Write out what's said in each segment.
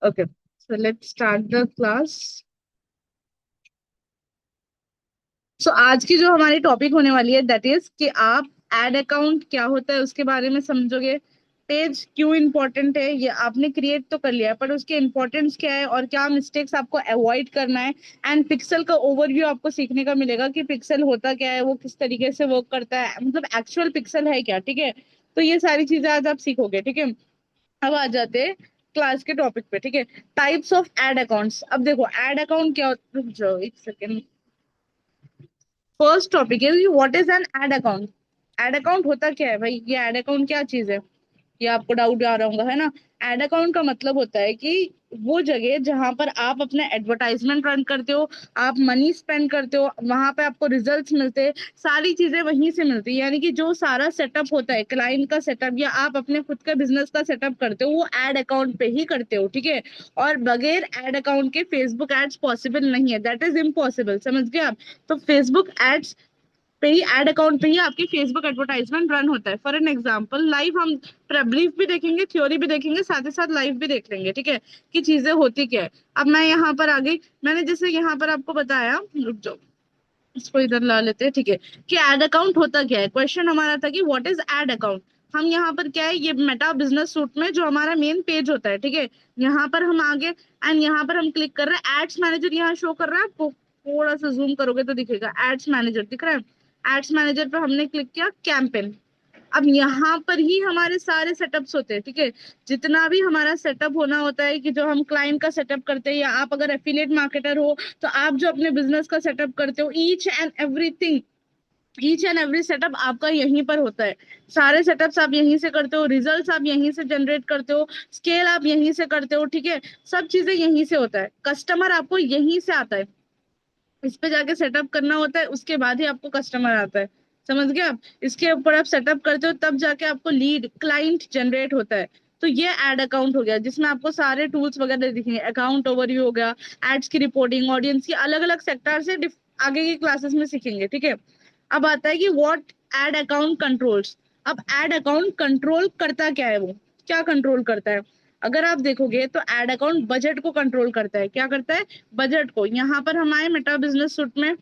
Okay, so let's start the class. So आज की जो हमारी टॉपिक होने वाली है दैट इज कि आप एड अकाउंट क्या होता है उसके बारे में समझोगे। पेज क्यों इंपॉर्टेंट है, ये आपने क्रिएट तो कर लिया है पर उसके इंपॉर्टेंस क्या है और क्या मिस्टेक्स आपको अवॉइड करना है। एंड पिक्सल का ओवरव्यू आपको सीखने का मिलेगा कि पिक्सल होता क्या है, वो किस तरीके से वर्क करता है, मतलब एक्चुअल पिक्सल है क्या। ठीक है, तो ये सारी चीजें आज आप सीखोगे। ठीक है, अब आ जाते हैं क्लास के टॉपिक पे। ठीक है, टाइप्स ऑफ एड अकाउंट्स। अब देखो एड अकाउंट क्या होता है, रुक जाओ एक सेकेंड। फर्स्ट टॉपिक है what is an ad account. Ad account होता क्या है भाई, ये एड अकाउंट क्या चीज है, ये आपको डाउट आ रहा होगा है ना। एड अकाउंट का मतलब होता है कि वो जगह जहां पर आप अपना एडवर्टाइजमेंट रन करते हो, आप मनी स्पेंड करते हो, वहां पे आपको रिजल्ट्स मिलते हैं, सारी चीजें वहीं से मिलती है। यानी कि जो सारा सेटअप होता है क्लाइंट का सेटअप या आप अपने खुद का बिजनेस का सेटअप करते हो वो एड अकाउंट पे ही करते हो। ठीक है, और बगैर एड अकाउंट के फेसबुक एड्स पॉसिबल नहीं है, दैट इज इम्पॉसिबल। समझ गए आप। तो फेसबुक एड्स पे ही, एड अकाउंट पे ही आपकी फेसबुक एडवर्टाइजमेंट रन होता है। फॉर एन एग्जांपल लाइव हम ब्रीफ भी देखेंगे, थ्योरी भी देखेंगे, साथ ही साथ लाइव भी देख लेंगे। ठीक है, कि चीजें होती क्या है। अब मैं यहाँ पर आ गई, मैंने जैसे यहाँ पर आपको बताया, रुक जाओ इसको इधर ला लेते हैं। ठीक है, कि एड अकाउंट होता क्या है। क्वेश्चन हमारा था कि व्हाट इज एड अकाउंट। हम यहाँ पर क्या है, ये मेटा बिजनेस सूट में जो हमारा मेन पेज होता है। ठीक है, यहाँ पर हम आगे एंड यहाँ पर हम क्लिक कर रहे हैं, एड्स मैनेजर यहाँ शो कर रहा है आपको, थोड़ा सा जूम करोगे तो दिखेगा एड्स मैनेजर दिख रहा है। एड्स मैनेजर पे हमने क्लिक किया, कैंपेन। अब यहाँ पर ही हमारे सारे सेटअप्स होते हैं। ठीक है, जितना भी हमारा सेटअप होना होता है कि जो हम क्लाइंट का सेटअप करते हैं, या आप अगर एफिलिएट मार्केटर हो तो आप जो अपने बिजनेस का सेटअप करते हो, ईच एंड एवरी सेटअप आपका यहीं पर होता है। सारे सेटअप्स आप यहीं से करते हो, रिजल्ट्स आप यहीं से जनरेट करते हो, स्केल आप यहीं से करते हो। ठीक है, सब चीजें यहीं से होता है, कस्टमर आपको यहीं से आता है। इस पे जाके सेटअप करना होता है, उसके बाद ही आपको कस्टमर आता है। समझ गए आप। इसके ऊपर आप सेटअप करते हो तब जाके आपको लीड क्लाइंट जनरेट होता है। तो ये एड अकाउंट हो गया जिसमें आपको सारे टूल्स वगैरह दिखेंगे, अकाउंट ओवरव्यू हो गया, एड्स की रिपोर्टिंग, ऑडियंस की अलग अलग सेक्टर से आगे की क्लासेस में सीखेंगे। ठीक है, अब आता है कि व्हाट एड अकाउंट कंट्रोल्स। अब एड अकाउंट कंट्रोल करता क्या है, वो क्या कंट्रोल करता है। अगर आप देखोगे तो एड अकाउंट बजट को कंट्रोल करता है। क्या करता है, बजट को। यहाँ पर हम आए मेटा बिजनेस सूट में,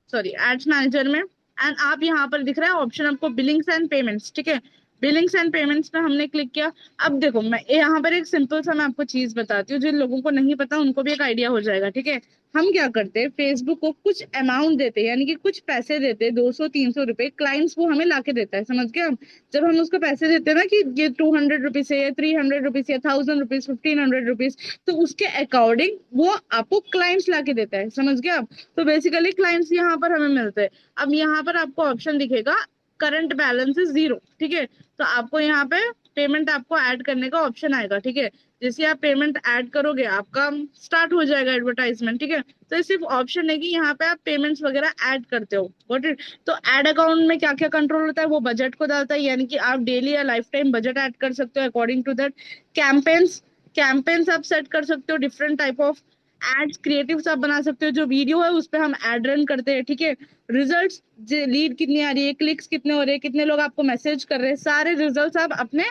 सॉरी एड्स मैनेजर में, एंड आप यहाँ पर दिख रहा है ऑप्शन आपको बिलिंग्स एंड पेमेंट्स। ठीक है, बिलिंग्स एंड पेमेंट्स पे हमने क्लिक किया। अब देखो मैं यहाँ पर एक सिंपल सा मैं आपको चीज बताती हूँ, जिन लोगों को नहीं पता उनको भी एक आइडिया हो जाएगा। ठीक है, हम क्या करते हैं, फेसबुक को कुछ अमाउंट देते हैं, यानी कि कुछ पैसे देते हैं, 200 300 रुपए क्लाइंट्स वो हमें लाके देता है। समझ गए हम। जब हम उसको पैसे देते हैं ना कि ये 200 रुपीज है, या 300 रुपीज, या 1000 रुपीज, 1500 रुपीज, तो उसके अकॉर्डिंग वो आपको क्लाइंट्स लाके देता है। समझ गए आप। तो बेसिकली क्लाइंट्स यहाँ पर हमें मिलते हैं। अब यहाँ पर आपको ऑप्शन दिखेगा करंट बैलेंस इज 0। ठीक है, तो आपको यहाँ पे पेमेंट आपको ऐड करने का ऑप्शन आएगा। ठीक है, जैसे आप पेमेंट ऐड करोगे आपका स्टार्ट हो जाएगा एडवर्टाइजमेंट। ठीक है, तो ये सिर्फ ऑप्शन है कि यहाँ पे आप पेमेंट्स वगैरह ऐड करते हो। Got it. तो एड अकाउंट में क्या क्या कंट्रोल होता है, वो बजट को डालता है, यानी कि आप डेली या लाइफ टाइम बजट ऐड कर सकते हो according to that. Campaigns, campaigns आप सेट कर सकते हो, different type of ads creatives आप बना सकते हो। जो वीडियो है उस पे हम एड रन करते हैं। ठीक है, रिजल्ट्स, लीड कितनी आ रही है, क्लिक्स कितने हो रहे हैं, कितने लोग आपको मैसेज कर रहे हैं, सारे रिजल्ट्स आप अपने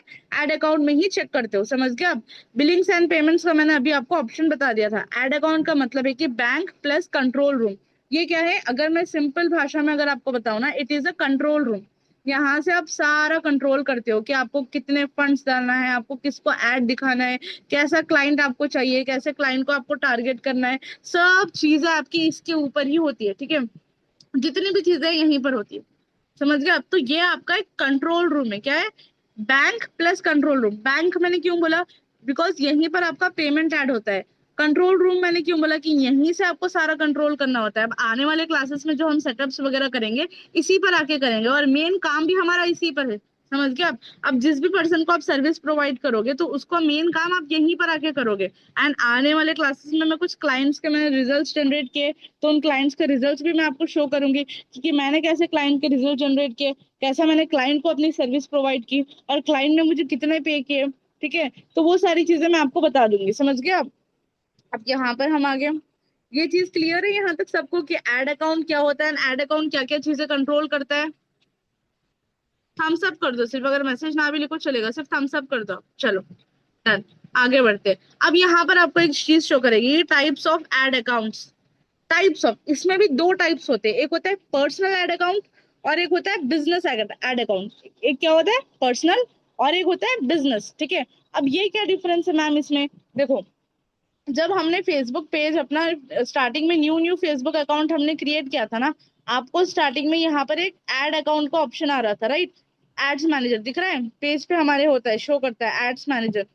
एड अकाउंट में ही चेक करते हो। समझ गए आप। बिलिंग्स एंड पेमेंट्स का मैंने अभी आपको ऑप्शन बता दिया था। एड अकाउंट का मतलब है कि बैंक प्लस कंट्रोल रूम। ये क्या है, अगर मैं सिंपल भाषा में अगर आपको बताऊं ना, it is a control room. यहाँ से आप सारा कंट्रोल करते हो कि आपको कितने फंड्स डालना है, आपको किसको ऐड दिखाना है, कैसा क्लाइंट आपको चाहिए, कैसे क्लाइंट को आपको टारगेट करना है, सब चीजें आपकी इसके ऊपर ही होती है। ठीक है, जितनी भी चीजें यहीं पर होती है। समझ गए आप। तो ये आपका एक कंट्रोल रूम है। क्या है, bank plus control room. Bank मैंने क्यों बोला, बिकॉज यहीं पर आपका पेमेंट ऐड होता है। कंट्रोल रूम मैंने क्यों बोला कि यहीं से आपको सारा कंट्रोल करना होता है। अब आने वाले क्लासेस में जो हम सेटअप्स वगैरह करेंगे इसी पर आके करेंगे, और मेन काम भी हमारा इसी पर है। समझ गए आप। अब जिस भी पर्सन को आप सर्विस प्रोवाइड करोगे तो उसको मेन काम आप यहीं पर आके करोगे। एंड आने वाले क्लासेस में मैं कुछ क्लाइंट्स के मैंने रिजल्ट्स जनरेट किए, तो उन क्लाइंट्स के रिजल्ट्स भी मैं आपको शो करूंगी कि मैंने कैसे क्लाइंट के रिजल्ट जनरेट किए, कैसा मैंने क्लाइंट को अपनी सर्विस प्रोवाइड की, और क्लाइंट ने मुझे कितने पे किए। ठीक है, तो वो सारी चीजें मैं आपको बता दूंगी। समझ गए आप। अब यहाँ पर हम आ गए, ये चीज क्लियर है यहाँ तक सबको कि एड अकाउंट क्या होता है, एड अकाउंट क्या क्या चीजें कंट्रोल करता है। थम्स अप कर दो सिर्फ, अगर मैसेज ना भी लिखो चलेगा, सिर्फ थम्स अप कर दो। चलो डन। आगे बढ़ते हैं। अब यहाँ पर आपको एक चीज शो करेगी, types of ad accounts. Types of, इसमें भी दो टाइप्स होते हैं, एक होता है पर्सनल एड अकाउंट और एक होता है बिजनेस एड अकाउंट। एक क्या होता है पर्सनल और एक होता है बिजनेस, ठीक है। अब ये क्या डिफरेंस है मैम इसमें, देखो, जब हमने फेसबुक पेज अपना स्टार्टिंग में न्यू न्यू फेसबुक अकाउंट हमने क्रिएट किया था ना, आपको स्टार्टिंग में यहाँ पर एक एड अकाउंट का ऑप्शन आ रहा था, राइट। एड्स मैनेजर दिख रहा है पेज पे हमारे, होता है शो करता है एड्स मैनेजर।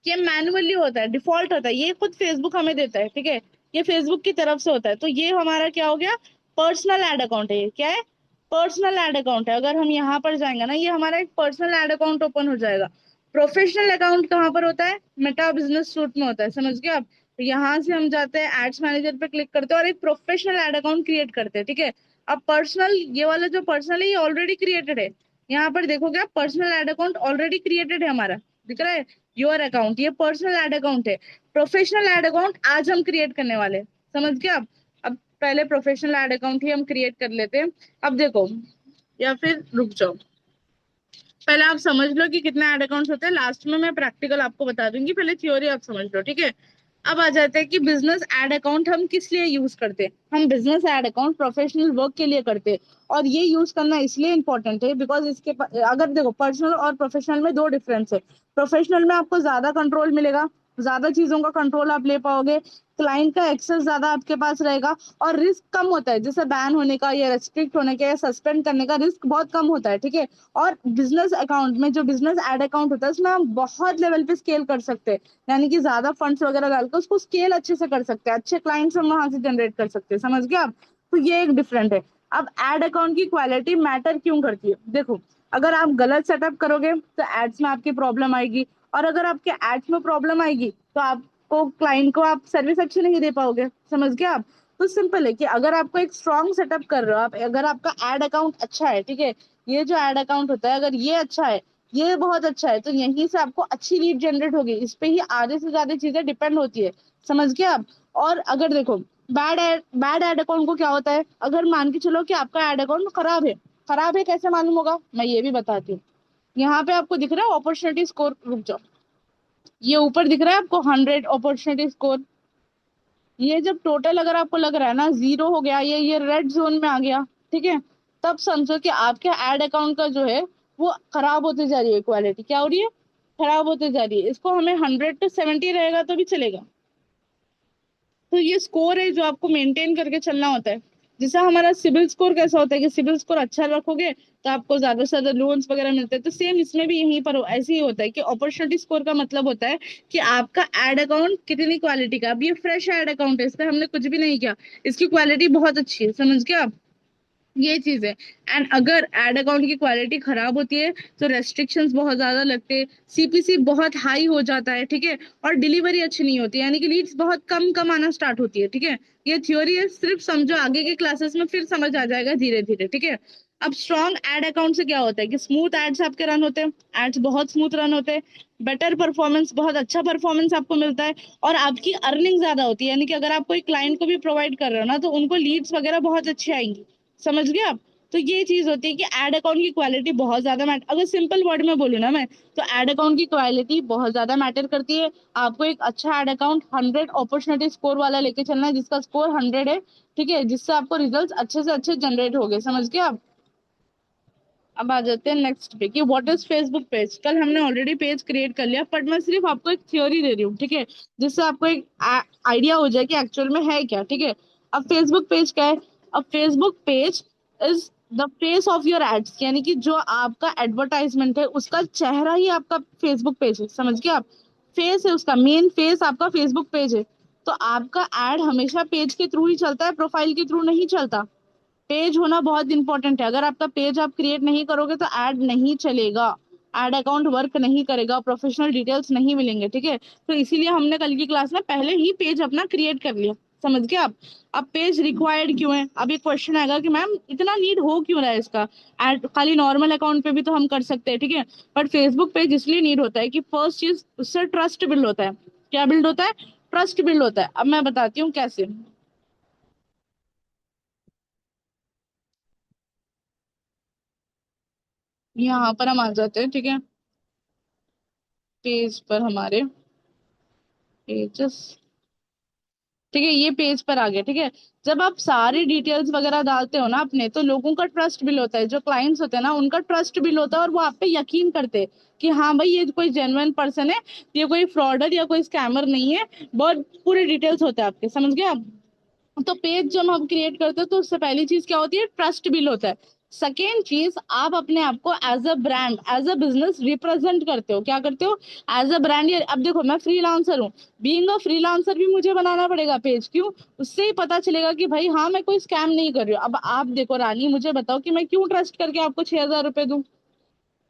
ये मैनुअली होता है, डिफॉल्ट होता है, ये खुद फेसबुक हमें देता है, ठीक है। ये फेसबुक की तरफ से होता है, तो ये हमारा क्या हो गया, पर्सनल एड अकाउंट है। ये क्या है, पर्सनल एड अकाउंट है। अगर हम यहाँ पर जाएंगे ना, ये हमारा एक पर्सनल एड अकाउंट ओपन हो जाएगा। प्रोफेशनल अकाउंट कहाँ पर होता है, मेटा बिजनेस सूट में होता है, समझ गए आप। तो यहाँ से हम जाते हैं एड्स मैनेजर पे क्लिक करते हैं और एक प्रोफेशनल एड अकाउंट क्रिएट करते हैं, ठीक है। अब पर्सनल, ये वाला जो पर्सनल है ये ऑलरेडी क्रिएटेड है। यहाँ पर देखोगे आप, personal ad account already created है हमारा, दिख रहा है योर अकाउंट, ये पर्सनल एड अकाउंट है। प्रोफेशनल एड अकाउंट आज हम क्रिएट करने वाले हैं, समझ गए आप। अब पहले प्रोफेशनल एड अकाउंट ही हम क्रिएट कर लेते हैं। अब देखो, या फिर रुक जाओ, पहले आप समझ लो कि कितने एड अकाउंट्स होते हैं, लास्ट में मैं प्रैक्टिकल आपको बता दूंगी, पहले थ्योरी आप समझ लो, ठीक है। अब आ जाते हैं कि बिजनेस एड अकाउंट हम किस लिए यूज करते हैं। हम business ad account professional work के लिए करते हैं। और ये यूज करना इसलिए इंपॉर्टेंट है बिकॉज अगर देखो, पर्सनल और प्रोफेशनल में दो डिफरेंस है। प्रोफेशनल में आपको ज्यादा कंट्रोल मिलेगा, ज्यादा चीजों का कंट्रोल आप ले पाओगे, क्लाइंट का एक्सेस ज्यादा आपके पास रहेगा, और रिस्क कम होता है, जैसे बैन होने का या रेस्ट्रिक्ट होने का या सस्पेंड करने का रिस्क बहुत कम होता है, ठीक है। और बिजनेस अकाउंट में, जो बिजनेस एड अकाउंट होता है, उसमें हम बहुत लेवल पे स्केल कर सकते हैं, यानी कि ज्यादा फंड्स वगैरह डालकर उसको स्केल अच्छे से कर सकते हैं, अच्छे क्लाइंट्स हम वहां से जनरेट कर सकते हैं, समझ गए आप। तो ये एक डिफरेंट है। अब एड अकाउंट की क्वालिटी मैटर क्यों करती है, देखो, अगर आप गलत सेटअप करोगे तो एड्स में आपकी प्रॉब्लम आएगी, और अगर आपके एड्स में प्रॉब्लम आएगी तो आपको, क्लाइंट को आप सर्विस अच्छी नहीं दे पाओगे, समझ गए आप। तो सिंपल है कि अगर आपको एक स्ट्रॉन्ग सेटअप कर रहे हो आप, अगर आपका एड अकाउंट अच्छा है, ठीक है, ये जो एड अकाउंट होता है अगर ये अच्छा है, ये बहुत अच्छा है, तो यहीं से आपको अच्छी लीड जनरेट होगी, इस पे ही आधे से ज्यादा चीजें डिपेंड होती है, समझ गए आप। और अगर देखो, बैड एड अकाउंट को क्या होता है, अगर मान के चलो कि आपका एड अकाउंट खराब है, खराब है कैसे मालूम होगा, मैं ये भी बताती हूँ। यहाँ पे आपको दिख रहा है अपॉर्चुनिटी स्कोर, रुक जाओ, ये ऊपर दिख रहा है आपको 100 अपॉर्चुनिटी स्कोर। ये जब टोटल अगर आपको लग रहा है ना जीरो हो गया, ये रेड जोन में आ गया, ठीक है, तब समझो कि आपके एड अकाउंट का जो है वो खराब होते जा रही है, क्वालिटी क्या हो रही है, खराब होते जा रही है। इसको हमें 100 to 70 रहेगा तो भी चलेगा। तो ये स्कोर है जो आपको मेंटेन करके चलना होता है। जैसे हमारा सिबिल स्कोर कैसा होता है कि सिबिल स्कोर अच्छा रखोगे तो आपको ज्यादा से ज्यादा लोन्स वगैरह मिलते हैं, तो सेम इसमें भी यहीं पर ऐसे ही होता है कि अपॉर्चुनिटी स्कोर का मतलब होता है कि आपका एड अकाउंट कितनी क्वालिटी का। अब ये फ्रेश एड अकाउंट है, इस पर हमने कुछ भी नहीं किया, इसकी क्वालिटी बहुत अच्छी है, समझ गए आप, ये चीज है। एंड अगर एड अकाउंट की क्वालिटी खराब होती है तो रेस्ट्रिक्शंस बहुत ज्यादा लगते हैं, सीपीसी बहुत हाई हो जाता है, ठीक है, और डिलीवरी अच्छी नहीं होती, यानी कि लीड्स बहुत कम कम आना स्टार्ट होती है, ठीक है। ये थ्योरी है, सिर्फ समझो, आगे के क्लासेस में फिर समझ आ जाएगा धीरे धीरे, ठीक है। अब स्ट्रॉन्ग एड अकाउंट से क्या होता है कि स्मूथ एड्स आपके रन होते हैं, एड्स बहुत स्मूथ रन होते हैं, बेटर परफॉर्मेंस, बहुत अच्छा परफॉर्मेंस आपको मिलता है, और आपकी अर्निंग ज्यादा होती है, यानी कि अगर आप कोई क्लाइंट को भी प्रोवाइड कर रहे हो ना तो उनको लीड्स वगैरह बहुत अच्छी आएंगी, समझ गए आप। तो ये चीज होती है कि एड अकाउंट की क्वालिटी बहुत ज्यादा मैटर, अगर सिंपल वर्ड में बोलूँ ना मैं, तो एड अकाउंट की क्वालिटी बहुत ज्यादा मैटर करती है। आपको एक अच्छा एड अकाउंट 100 अपॉर्चुनिटी स्कोर वाला लेके चलना है, जिसका स्कोर 100 है, ठीक है, जिससे आपको रिजल्ट अच्छे से अच्छे जनरेट हो गए, समझ गए आप। अब आ जाते हैं नेक्स्ट पे कि व्हाट इज फेसबुक पेज। कल हमने ऑलरेडी पेज क्रिएट कर लिया, बट मैं सिर्फ आपको एक थ्योरी दे रही हूँ, ठीक है, जिससे आपको एक आइडिया हो जाए कि एक्चुअल में है क्या, ठीक है। अब फेसबुक पेज क्या है, अब Facebook page is the face of your ads, यानी कि जो आपका एडवर्टाइजमेंट है उसका चेहरा ही आपका फेसबुक पेज है, समझ गए आप। फेस है उसका, मेन फेस आपका फेसबुक पेज है। तो आपका एड हमेशा पेज के थ्रू ही चलता है, प्रोफाइल के थ्रू नहीं चलता। पेज होना बहुत इंपॉर्टेंट है, अगर आपका पेज आप क्रिएट नहीं करोगे तो ऐड नहीं चलेगा, एड अकाउंट वर्क नहीं करेगा, प्रोफेशनल डिटेल्स नहीं मिलेंगे, ठीक है। तो इसीलिए हमने कल की क्लास में पहले ही पेज अपना क्रिएट कर लिया, समझ गए आप। अब पेज रिक्वायर्ड क्यों है, अब एक क्वेश्चन आएगा कि मैम इतना नीड हो क्यों रहा है इसका, एड खाली नॉर्मल अकाउंट पे भी तो हम कर सकते हैं, ठीक है। बट फेसबुक पेज इसलिए नीड होता है कि फर्स्ट चीज, उससे ट्रस्ट बिल्ड होता है। क्या बिल्ड होता है, ट्रस्ट बिल्ड होता है। अब मैं बताती हूँ कैसे। यहाँ पर हम आ जाते हैं, ठीक है। पेज पर हमारे पेजेस, ठीक है, ये पेज पर आ गया। ठीक है, जब आप सारी डिटेल्स वगैरह डालते हो ना अपने, तो लोगों का ट्रस्ट बिल्ड होता है, जो क्लाइंट्स होते हैं ना उनका ट्रस्ट बिल्ड होता है, और वो आप पे यकीन करते हैं कि हाँ भाई ये कोई जेन्युइन पर्सन है, ये कोई फ्रॉडर या कोई स्कैमर नहीं है। बहुत पूरे डिटेल्स होते हैं आपके, समझ गए आप। तो पेज जब हम क्रिएट करते हैं तो उससे पहली चीज क्या होती है, ट्रस्ट बिल्ड होता है। सेकेंड चीज, आप अपने आप को as a brand, as a business represent करते हो। क्या करते हो, एज अ ब्रांड। ये अब देखो, मैं फ्रीलांसर हूँ, बीइंग अ फ्रीलांसर भी मुझे बनाना पड़ेगा पेज। क्यों? उससे ही पता चलेगा कि भाई हाँ मैं कोई स्कैम नहीं कर रही हूँ। अब आप देखो रानी, मुझे बताओ कि मैं क्यों ट्रस्ट करके आपको 6,000 रुपए दूं?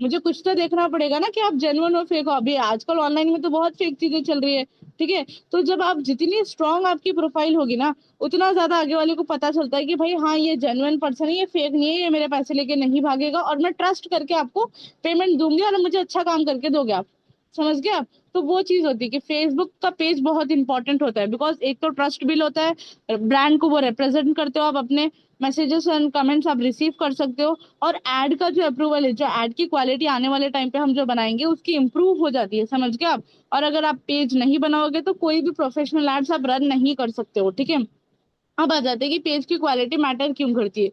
मुझे कुछ तो देखना पड़ेगा ना कि आप जेन्युइन हो फेक हो। अभी आजकल ऑनलाइन में तो बहुत फेक चीजें चल रही है। ठीक है, तो जब आप जितनी स्ट्रांग आपकी प्रोफाइल होगी ना, उतना ज्यादा आगे वाले को पता चलता है कि भाई हाँ ये जेन्युइन पर्सन है, ये फेक नहीं है, ये मेरे पैसे लेके नहीं भागेगा, और मैं ट्रस्ट करके आपको पेमेंट दूंगी और मुझे अच्छा काम करके दोगे आप। समझ गए आप? तो वो चीज होती है कि फेसबुक का पेज बहुत इंपॉर्टेंट होता है, बिकॉज एक तो ट्रस्ट बिल होता है, ब्रांड को वो रिप्रेजेंट करते हो आप, अपने मैसेजेस एंड कमेंट्स आप रिसीव कर सकते हो। और एड का जो अप्रूवल है, जो एड की क्वालिटी आने वाले टाइम पे हम जो बनाएंगे उसकी इंप्रूव हो जाती है, समझ गए आप। और अगर आप पेज नहीं बनाओगे तो कोई भी प्रोफेशनल एड्स आप रन नहीं कर सकते हो। ठीक है, अब आ जाते हैं कि पेज की क्वालिटी मैटर क्यों करती है।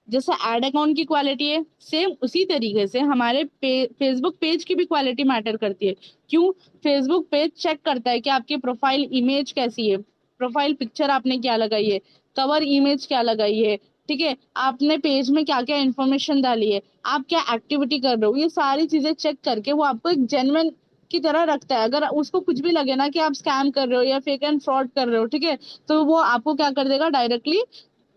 जैसे एड अकाउंट की क्वालिटी है, सेम उसी तरीके से हमारे फेसबुक पेज की भी क्वालिटी मैटर करती है। क्यों? फेसबुक पेज चेक करता है कि आपकी प्रोफाइल इमेज कैसी है, प्रोफाइल पिक्चर आपने क्या लगाई है, कवर इमेज क्या लगाई है, ठीक है, आपने पेज में क्या क्या इन्फॉर्मेशन डाली है, आप क्या एक्टिविटी कर रहे हो, ये सारी चीजें चेक करके वो आपको एक जेन्युइन की तरह रखता है। अगर उसको कुछ भी लगे ना कि आप स्कैम कर रहे हो या फेक एंड फ्रॉड कर रहे हो, ठीक है, तो वो आपको क्या कर देगा, डायरेक्टली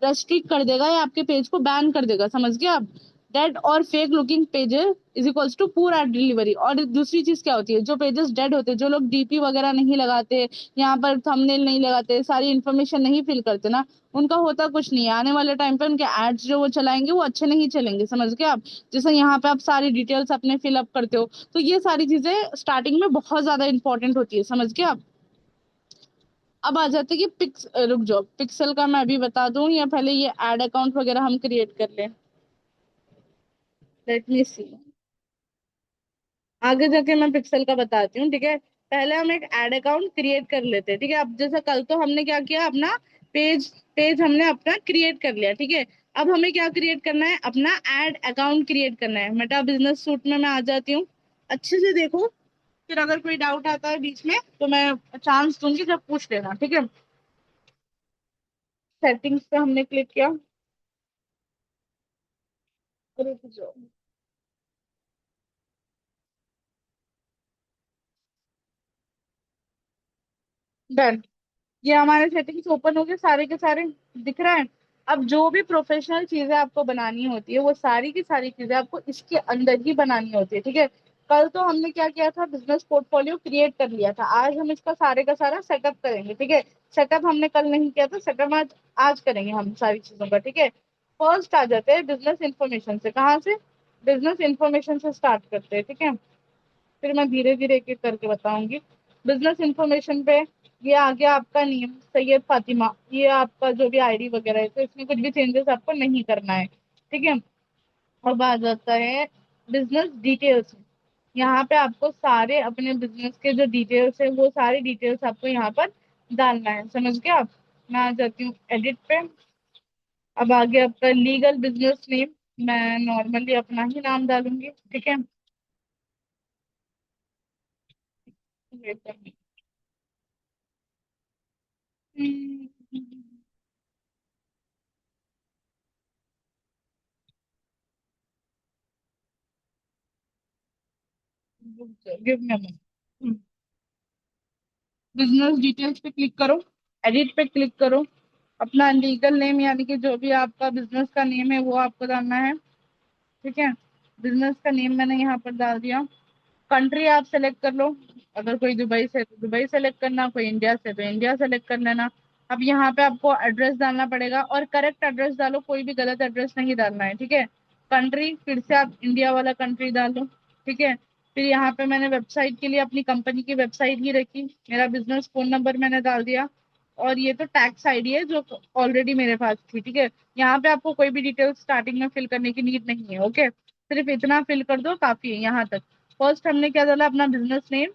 रेस्ट्रिक्ट कर देगा या आपके पेज को बैन कर देगा। समझ गए आप? डेड और fake looking pages is equals to poor ad delivery. और दूसरी चीज क्या होती है, जो पेजेस डेड होते हैं, जो लोग डीपी वगैरह नहीं लगाते, यहाँ पर थंबनेल नहीं लगाते, सारी इन्फॉर्मेशन नहीं फिल करते ना, उनका होता कुछ नहीं है। आने वाले टाइम पे उनके एड्स जो वो चलाएंगे वो अच्छे नहीं चलेंगे। समझ गए आप? जैसे यहाँ पे आप सारी डिटेल्स अपने फिलअप करते हो, तो ये सारी चीजें स्टार्टिंग में बहुत ज्यादा इंपॉर्टेंट होती है। समझ गए आप? अब आ जाते हैं कि रुक जाओ, पिक्सल का मैं अभी बता दूं या पहले ये एड अकाउंट वगैरह हम क्रिएट कर लें? लेट मी सी, आगे जाके मैं पिक्सल का बताती हूँ। ठीक है, पहले हम एक एड अकाउंट क्रिएट कर लेते हैं। ठीक है, अब जैसा कल तो हमने क्या किया, अपना पेज पेज हमने अपना क्रिएट कर लिया। ठीक है, अब हमें क्या क्रिएट करना है, अपना एड अकाउंट क्रिएट करना है। मेटा बिजनेस सूट में मैं आ जाती हूँ, अच्छे से देखो, फिर अगर कोई डाउट आता है बीच में तो मैं चांस दूंगी, जब पूछ लेना। ठीक है, सेटिंग्स पे हमने क्लिक किया, रुक जाओ, डन। ये हमारे सेटिंग्स ओपन हो गए सारे के सारे, दिख रहा है। अब जो भी प्रोफेशनल चीजें आपको बनानी होती है वो सारी की सारी चीजें आपको इसके अंदर ही बनानी होती है। ठीक है, कल तो हमने क्या किया था, बिजनेस पोर्टफोलियो क्रिएट कर लिया था, आज हम इसका सारे का सारा सेटअप करेंगे। ठीक है, सेटअप हमने कल नहीं किया था, सेटअप आज आज करेंगे हम सारी चीजों का। ठीक है, फर्स्ट आ जाते हैं बिजनेस इंफॉर्मेशन से। कहाँ से? बिजनेस इंफॉर्मेशन से स्टार्ट करते हैं। ठीक है, फिर मैं धीरे धीरे एक एक करके बताऊंगी। बिजनेस इंफॉर्मेशन पे ये आ गया आपका नेम सैयद फातिमा, ये आपका जो भी आईडी वगैरह है, तो इसमें कुछ भी चेंजेस आपको नहीं करना है। ठीक है, अब आ जाता है बिजनेस डिटेल्स। यहाँ पे आपको सारे अपने बिजनेस के जो डिटेल्स है वो सारी डिटेल्स आपको यहाँ पर डालना है। समझ गए आप? मैं आ जाती हूँ एडिट पे। अब आगे आपका लीगल बिजनेस नेम, मैं नॉर्मली अपना ही नाम डालूंगी। ठीक है, गिव मी, बिजनेस डिटेल्स पे क्लिक करो, एडिट पे क्लिक करो, अपना लीगल नेम यानी कि जो भी आपका बिजनेस का नेम है वो आपको डालना है। ठीक है, बिजनेस का नेम मैंने यहाँ पर डाल दिया। कंट्री आप सेलेक्ट कर लो, अगर कोई दुबई से तो दुबई सेलेक्ट करना, कोई इंडिया से तो इंडिया सेलेक्ट कर लेना। अब यहाँ पे आपको एड्रेस डालना पड़ेगा, और करेक्ट एड्रेस डालो, कोई भी गलत एड्रेस नहीं डालना है। ठीक है, कंट्री फिर से आप इंडिया वाला कंट्री डालो। ठीक है, फिर यहाँ पे मैंने वेबसाइट के लिए अपनी कंपनी की वेबसाइट ही रखी, मेरा बिजनेस फोन नंबर मैंने डाल दिया, और ये तो टैक्स आईडी है जो ऑलरेडी मेरे पास थी। ठीक है, यहाँ पे आपको कोई भी डिटेल स्टार्टिंग में फिल करने की नीड नहीं है। ओके, सिर्फ इतना फिल कर दो, काफी है यहाँ तक। फर्स्ट हमने क्या डाला, अपना बिजनेस नेम,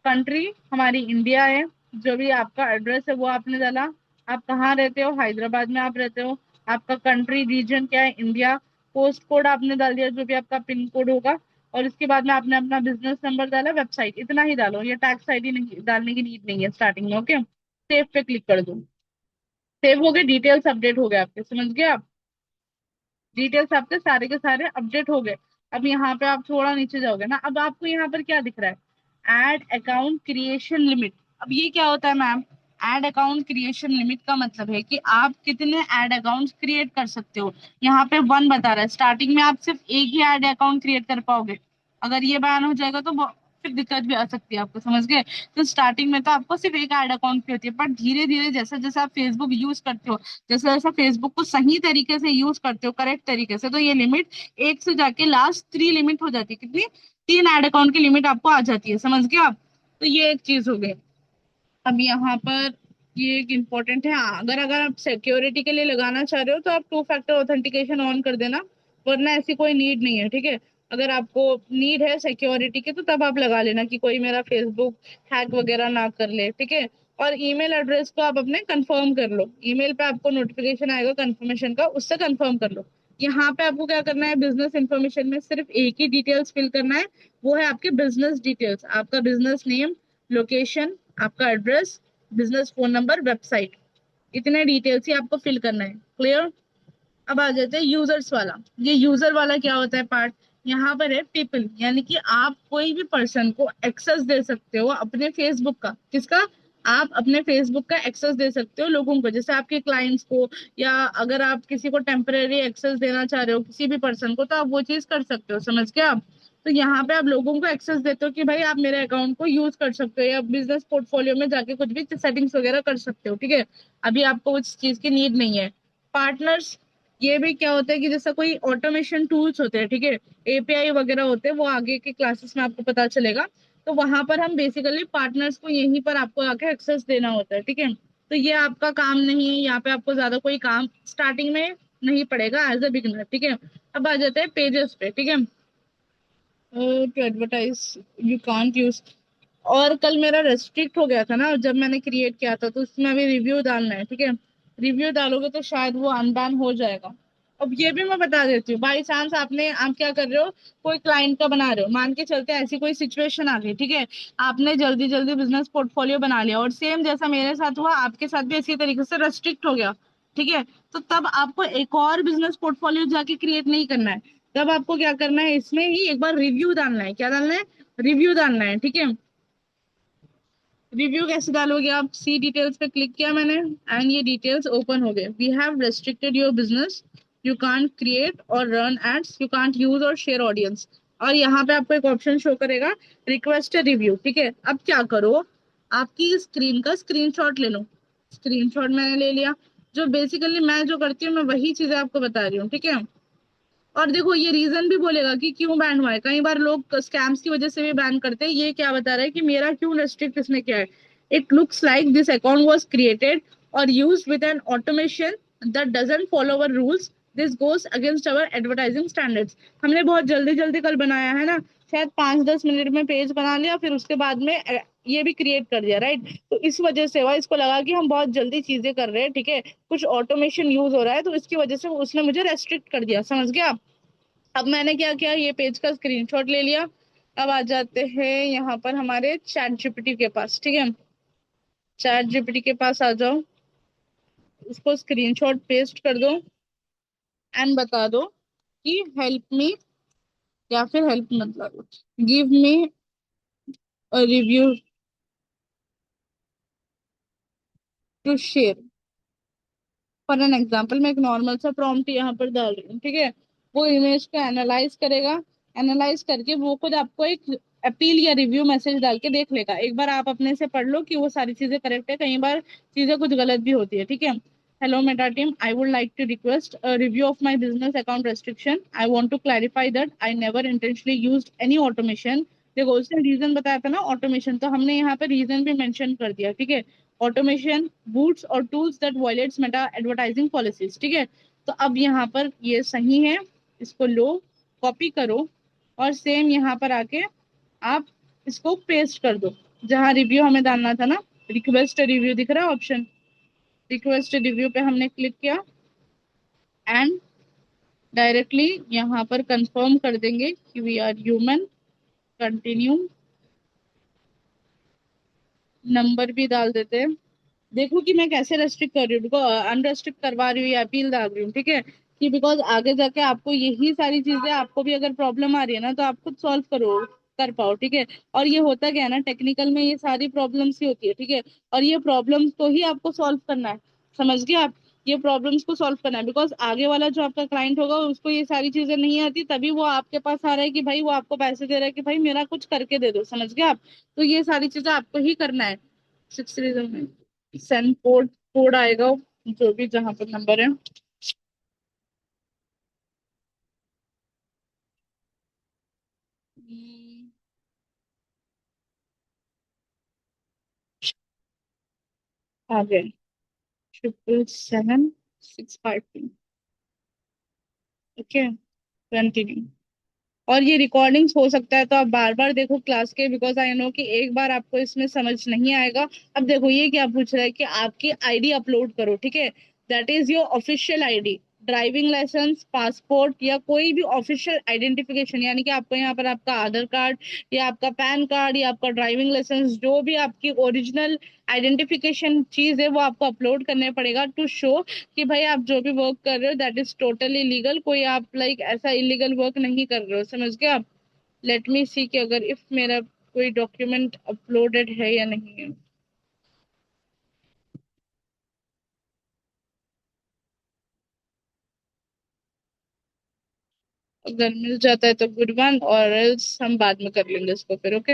कंट्री हमारी इंडिया है, जो भी आपका एड्रेस है वो आपने डाला। आप कहाँ रहते हो, हैदराबाद में आप रहते हो। आपका कंट्री रीजन क्या है, इंडिया। पोस्ट कोड आपने डाल दिया, जो भी आपका पिन कोड होगा। और इसके बाद में आपने अपना बिजनेस नंबर डाला, वेबसाइट, इतना ही डालो। ये टैक्स आईडी नहीं डालने की नीड नहीं है स्टार्टिंग में। ओके, सेव पे क्लिक कर दो। सेव हो गए, डिटेल्स अपडेट हो गए आपके, समझ गए आप। डिटेल्स आपके सारे के सारे अपडेट हो गए। अब यहाँ पे आप थोड़ा नीचे जाओगे ना, अब आपको यहाँ पर क्या दिख रहा है, एड अकाउंट क्रिएशन लिमिट। अब ये क्या होता है ma'am, ad account creation limit का मतलब है कि आप कितने एड अकाउंट्स क्रिएट कर सकते हो। यहाँ पे 1 बता रहा है, स्टार्टिंग में आप सिर्फ एक ही एड अकाउंट क्रिएट कर पाओगे। अगर ये बैन हो जाएगा तो फिर दिक्कत भी आ सकती है आपको, समझ गए। तो स्टार्टिंग में तो आपको सिर्फ एक एड अकाउंट की होती है, पर धीरे धीरे जैसे जैसे आप फेसबुक यूज करते हो, जैसे जैसे फेसबुक को सही तरीके से यूज करते हो, करेक्ट तरीके से, तो ये लिमिट एक से जाके लास्ट 3 लिमिट हो जाती है। कितनी, 3 एड अकाउंट की लिमिट आपको आ जाती है, समझ गए आप। तो ये एक चीज हो गई। अब यहाँ पर ये एक इम्पोर्टेंट है, हाँ, अगर अगर आप सिक्योरिटी के लिए लगाना चाह रहे हो तो आप 2 फैक्टर ऑथेंटिकेशन ऑन कर देना, वरना ऐसी कोई नीड नहीं है, ठीक है। अगर आपको नीड है सिक्योरिटी की तो तब आप लगा लेना कि कोई मेरा फेसबुक हैक वगैरह ना कर ले, ठीक है। और ईमेल एड्रेस को आप अपने कंफर्म कर लो, ईमेल पे आपको नोटिफिकेशन आएगा कंफर्मेशन का, उससे कंफर्म कर लो। यहाँ पे आपको क्या करना है, बिजनेस इंफॉर्मेशन में सिर्फ एक ही डिटेल्स फिल करना है, वो है आपके बिजनेस डिटेल्स, आपका बिजनेस नेम, लोकेशन, आपका address, business phone number, website, इतने डिटेल्स ही आपको फिल करना है। क्लियर। अब आ जाते हैं यूजर्स वाला। ये यूजर वाला क्या होता है पार्ट, यहाँ पर है पीपल, यानी कि आप कोई भी पर्सन को एक्सेस दे सकते हो अपने फेसबुक का, किसका, आप अपने फेसबुक का एक्सेस दे सकते हो लोगों को, जैसे आपके क्लाइंट्स को, या अगर आप किसी को टेम्परेरी एक्सेस देना चाह रहे हो किसी भी पर्सन को, तो आप वो चीज कर सकते हो, समझ गए आप। तो यहाँ पे आप लोगों को एक्सेस देते हो कि भाई आप मेरे अकाउंट को यूज कर सकते हो, या बिजनेस पोर्टफोलियो में जाके कुछ भी सेटिंग्स वगैरह कर सकते हो, ठीक है। अभी आपको उस चीज की नीड नहीं है। पार्टनर्स, ये भी क्या होता है कि जैसा कोई ऑटोमेशन टूल्स होते हैं, ठीक है, एपीआई वगैरह होते हैं, वो आगे के क्लासेस में आपको पता चलेगा। तो वहां पर हम बेसिकली पार्टनर्स को यहीं पर आपको आके एक्सेस देना होता है, ठीक है। तो ये आपका काम नहीं है, यहाँ पे आपको ज्यादा कोई काम स्टार्टिंग में नहीं पड़ेगा एज अ बिगिनर, ठीक है। अब आ जाते हैं पेजेस पे, ठीक है। To advertise, you can't use. और कल मेरा रेस्ट्रिक्ट हो गया था ना जब मैंने क्रिएट किया था, तो उसमें अभी रिव्यू डालना है, ठीक है। रिव्यू डालोगे तो शायद वो अनबैन हो जाएगा। अब ये भी मैं बता देती हूँ, बाई चांस आप क्या कर रहे हो, कोई क्लाइंट का बना रहे हो, मान के चलते हैं ऐसी कोई सिचुएशन आ गई, ठीक है। आपने जल्दी जल्दी बिजनेस पोर्टफोलियो बना लिया, और सेम जैसा मेरे साथ हुआ आपके साथ भी इसी तरीके से रेस्ट्रिक्ट हो गया, ठीक है। तो तब आपको एक और बिजनेस पोर्टफोलियो जाके क्रिएट नहीं करना है। तब आपको क्या करना है, इसमें ही एक बार रिव्यू डालना है, क्या डालना है, रिव्यू डालना है, ठीक है। रिव्यू कैसे डालोगे आप, सी डिटेल्स पे क्लिक किया मैंने, एंड ये डिटेल्स ओपन हो गए। We have restricted your business, you can't create or run ads, you can't use or share audience. और यहाँ पे आपको एक ऑप्शन शो करेगा, रिक्वेस्ट रिव्यू, ठीक है। अब क्या करो, आपकी स्क्रीन का स्क्रीनशॉट ले लो। स्क्रीनशॉट मैंने ले लिया। जो बेसिकली मैं जो करती हूँ, मैं वही चीजें आपको बता रही हूँ, ठीक है। और देखो ये रीजन भी बोलेगा कि क्यों बैन हुआ है, कई बार लोग स्कैम्स की वजह से भी बैन करते हैं। ये क्या बता रहा है कि मेरा क्यों रेस्ट्रिक्ट इसने किया है। It looks like this account was created or used with an automation that doesn't follow our rules, this goes against our advertising standards. हमने बहुत जल्दी जल्दी कल बनाया है ना, शायद 5-10 मिनट में पेज बना लिया, फिर उसके बाद में ये भी क्रिएट कर दिया, राइट। तो इस वजह से हुआ, इसको लगा कि हम बहुत जल्दी चीजें कर रहे हैं, ठीक है, कुछ ऑटोमेशन यूज हो रहा है, तो इसकी वजह से उसने मुझे रेस्ट्रिक्ट कर दिया, समझ गया। अब मैंने क्या किया, ये पेज का स्क्रीनशॉट ले लिया। अब आ जाते हैं यहाँ पर हमारे चैट जीपीटी के पास, ठीक है। चैट जीपीटी के पास आ जाओ, उसको स्क्रीनशॉट पेस्ट कर दो, एंड बता दो कि हेल्प मी, या फिर हेल्प मतलब give me a review to share. For an example, मैं एक नॉर्मल सा प्रॉम्प्ट यहाँ पर डाल रही हूँ, ठीक है। वो इमेज को एनालाइज करेगा, एनालाइज करके वो खुद आपको एक अपील या रिव्यू मैसेज डाल के देख लेगा। एक बार आप अपने से पढ़ लो कि वो सारी चीजें करेक्ट है, कई बार चीजें कुछ गलत भी होती है, ठीक है। Hello Meta team, I would like to request a review of my business account restriction, I want to clarify that I never intentionally used any automation. देखो उसने रीजन बताया था ना ऑटोमेशन, तो हमने यहाँ पे रीजन भी मेंशन कर दिया, ठीक है। ऑटोमेशन बूट्स और tools that violets Meta advertising policies, ठीक है। तो अब यहाँ पर ये सही है, इसको लो, कॉपी करो, और सेम यहाँ पर आके आप इसको पेस्ट कर दो। जहाँ रिव्यू हमें डालना था ना, रिक्वेस्ट रिव्यू दिख रहा है ऑप्शन, रिक्वेस्ट रिव्यू पे हमने क्लिक किया एंड डायरेक्टली यहाँ पर कंफर्म कर देंगे कि we are human, continue, number भी डाल देते हैं। देखो कि मैं कैसे रेस्ट्रिक्ट कर रही हूँ, बिकॉज अनरेस्ट्रिक्ट करवा रही हूँ या अपील डाल रही हूँ, ठीक है, कि बिकॉज आगे जाके आपको यही सारी चीजें, आपको भी अगर प्रॉब्लम आ रही है ना तो आप खुद सॉल्व करो, कर पाओ, ठीक है। और ये होता क्या है ना, टेक्निकल में ये सारी प्रॉब्लम्स ही होती है, ठीक है। और ये प्रॉब्लम्स को ही आपको सॉल्व करना है, समझ गए आप। ये प्रॉब्लम्स को सॉल्व करना है, बिकॉज आगे वाला जो आपका क्लाइंट होगा उसको ये सारी चीजें नहीं आती, तभी वो आपके पास आ रहा है कि भाई, वो आपको पैसे दे रहा है कि भाई मेरा कुछ करके दे दो, समझ गए आप। तो ये सारी चीजें आपको ही करना है। 6 सेंड कोड, कोड आएगा, जो भी जहां पर नंबर है। हम्म, आ गए, 77765। Okay, continue. और ये रिकॉर्डिंग्स हो सकता है तो आप बार बार देखो क्लास के, बिकॉज आई नो कि एक बार आपको इसमें समझ नहीं आएगा। अब देखो ये क्या पूछ रहा है कि आपकी आईडी अपलोड करो, ठीक है, that is your official ID, driving licence, passport या कोई भी ऑफिशियल आइडेंटिफिकेशन, यानी कि आपको यहाँ पर आपका आधार कार्ड या आपका पैन कार्ड या आपका ड्राइविंग लाइसेंस, जो भी आपकी ओरिजिनल आइडेंटिफिकेशन चीज है वो आपको अपलोड करने पड़ेगा, टू शो कि भाई आप जो भी वर्क कर रहे हो दैट इज टोटली लीगल, कोई आप लाइक ऐसा इलीगल वर्क नहीं कर रहे हो, समझ गए आप। लेट मी सी कि अगर इफ मेरा कोई डॉक्यूमेंट अपलोडेड है या नहीं है। अगर मिल जाता है तो गुड वन, और एल्स हम बाद में कर लेंगे इसको फिर, okay.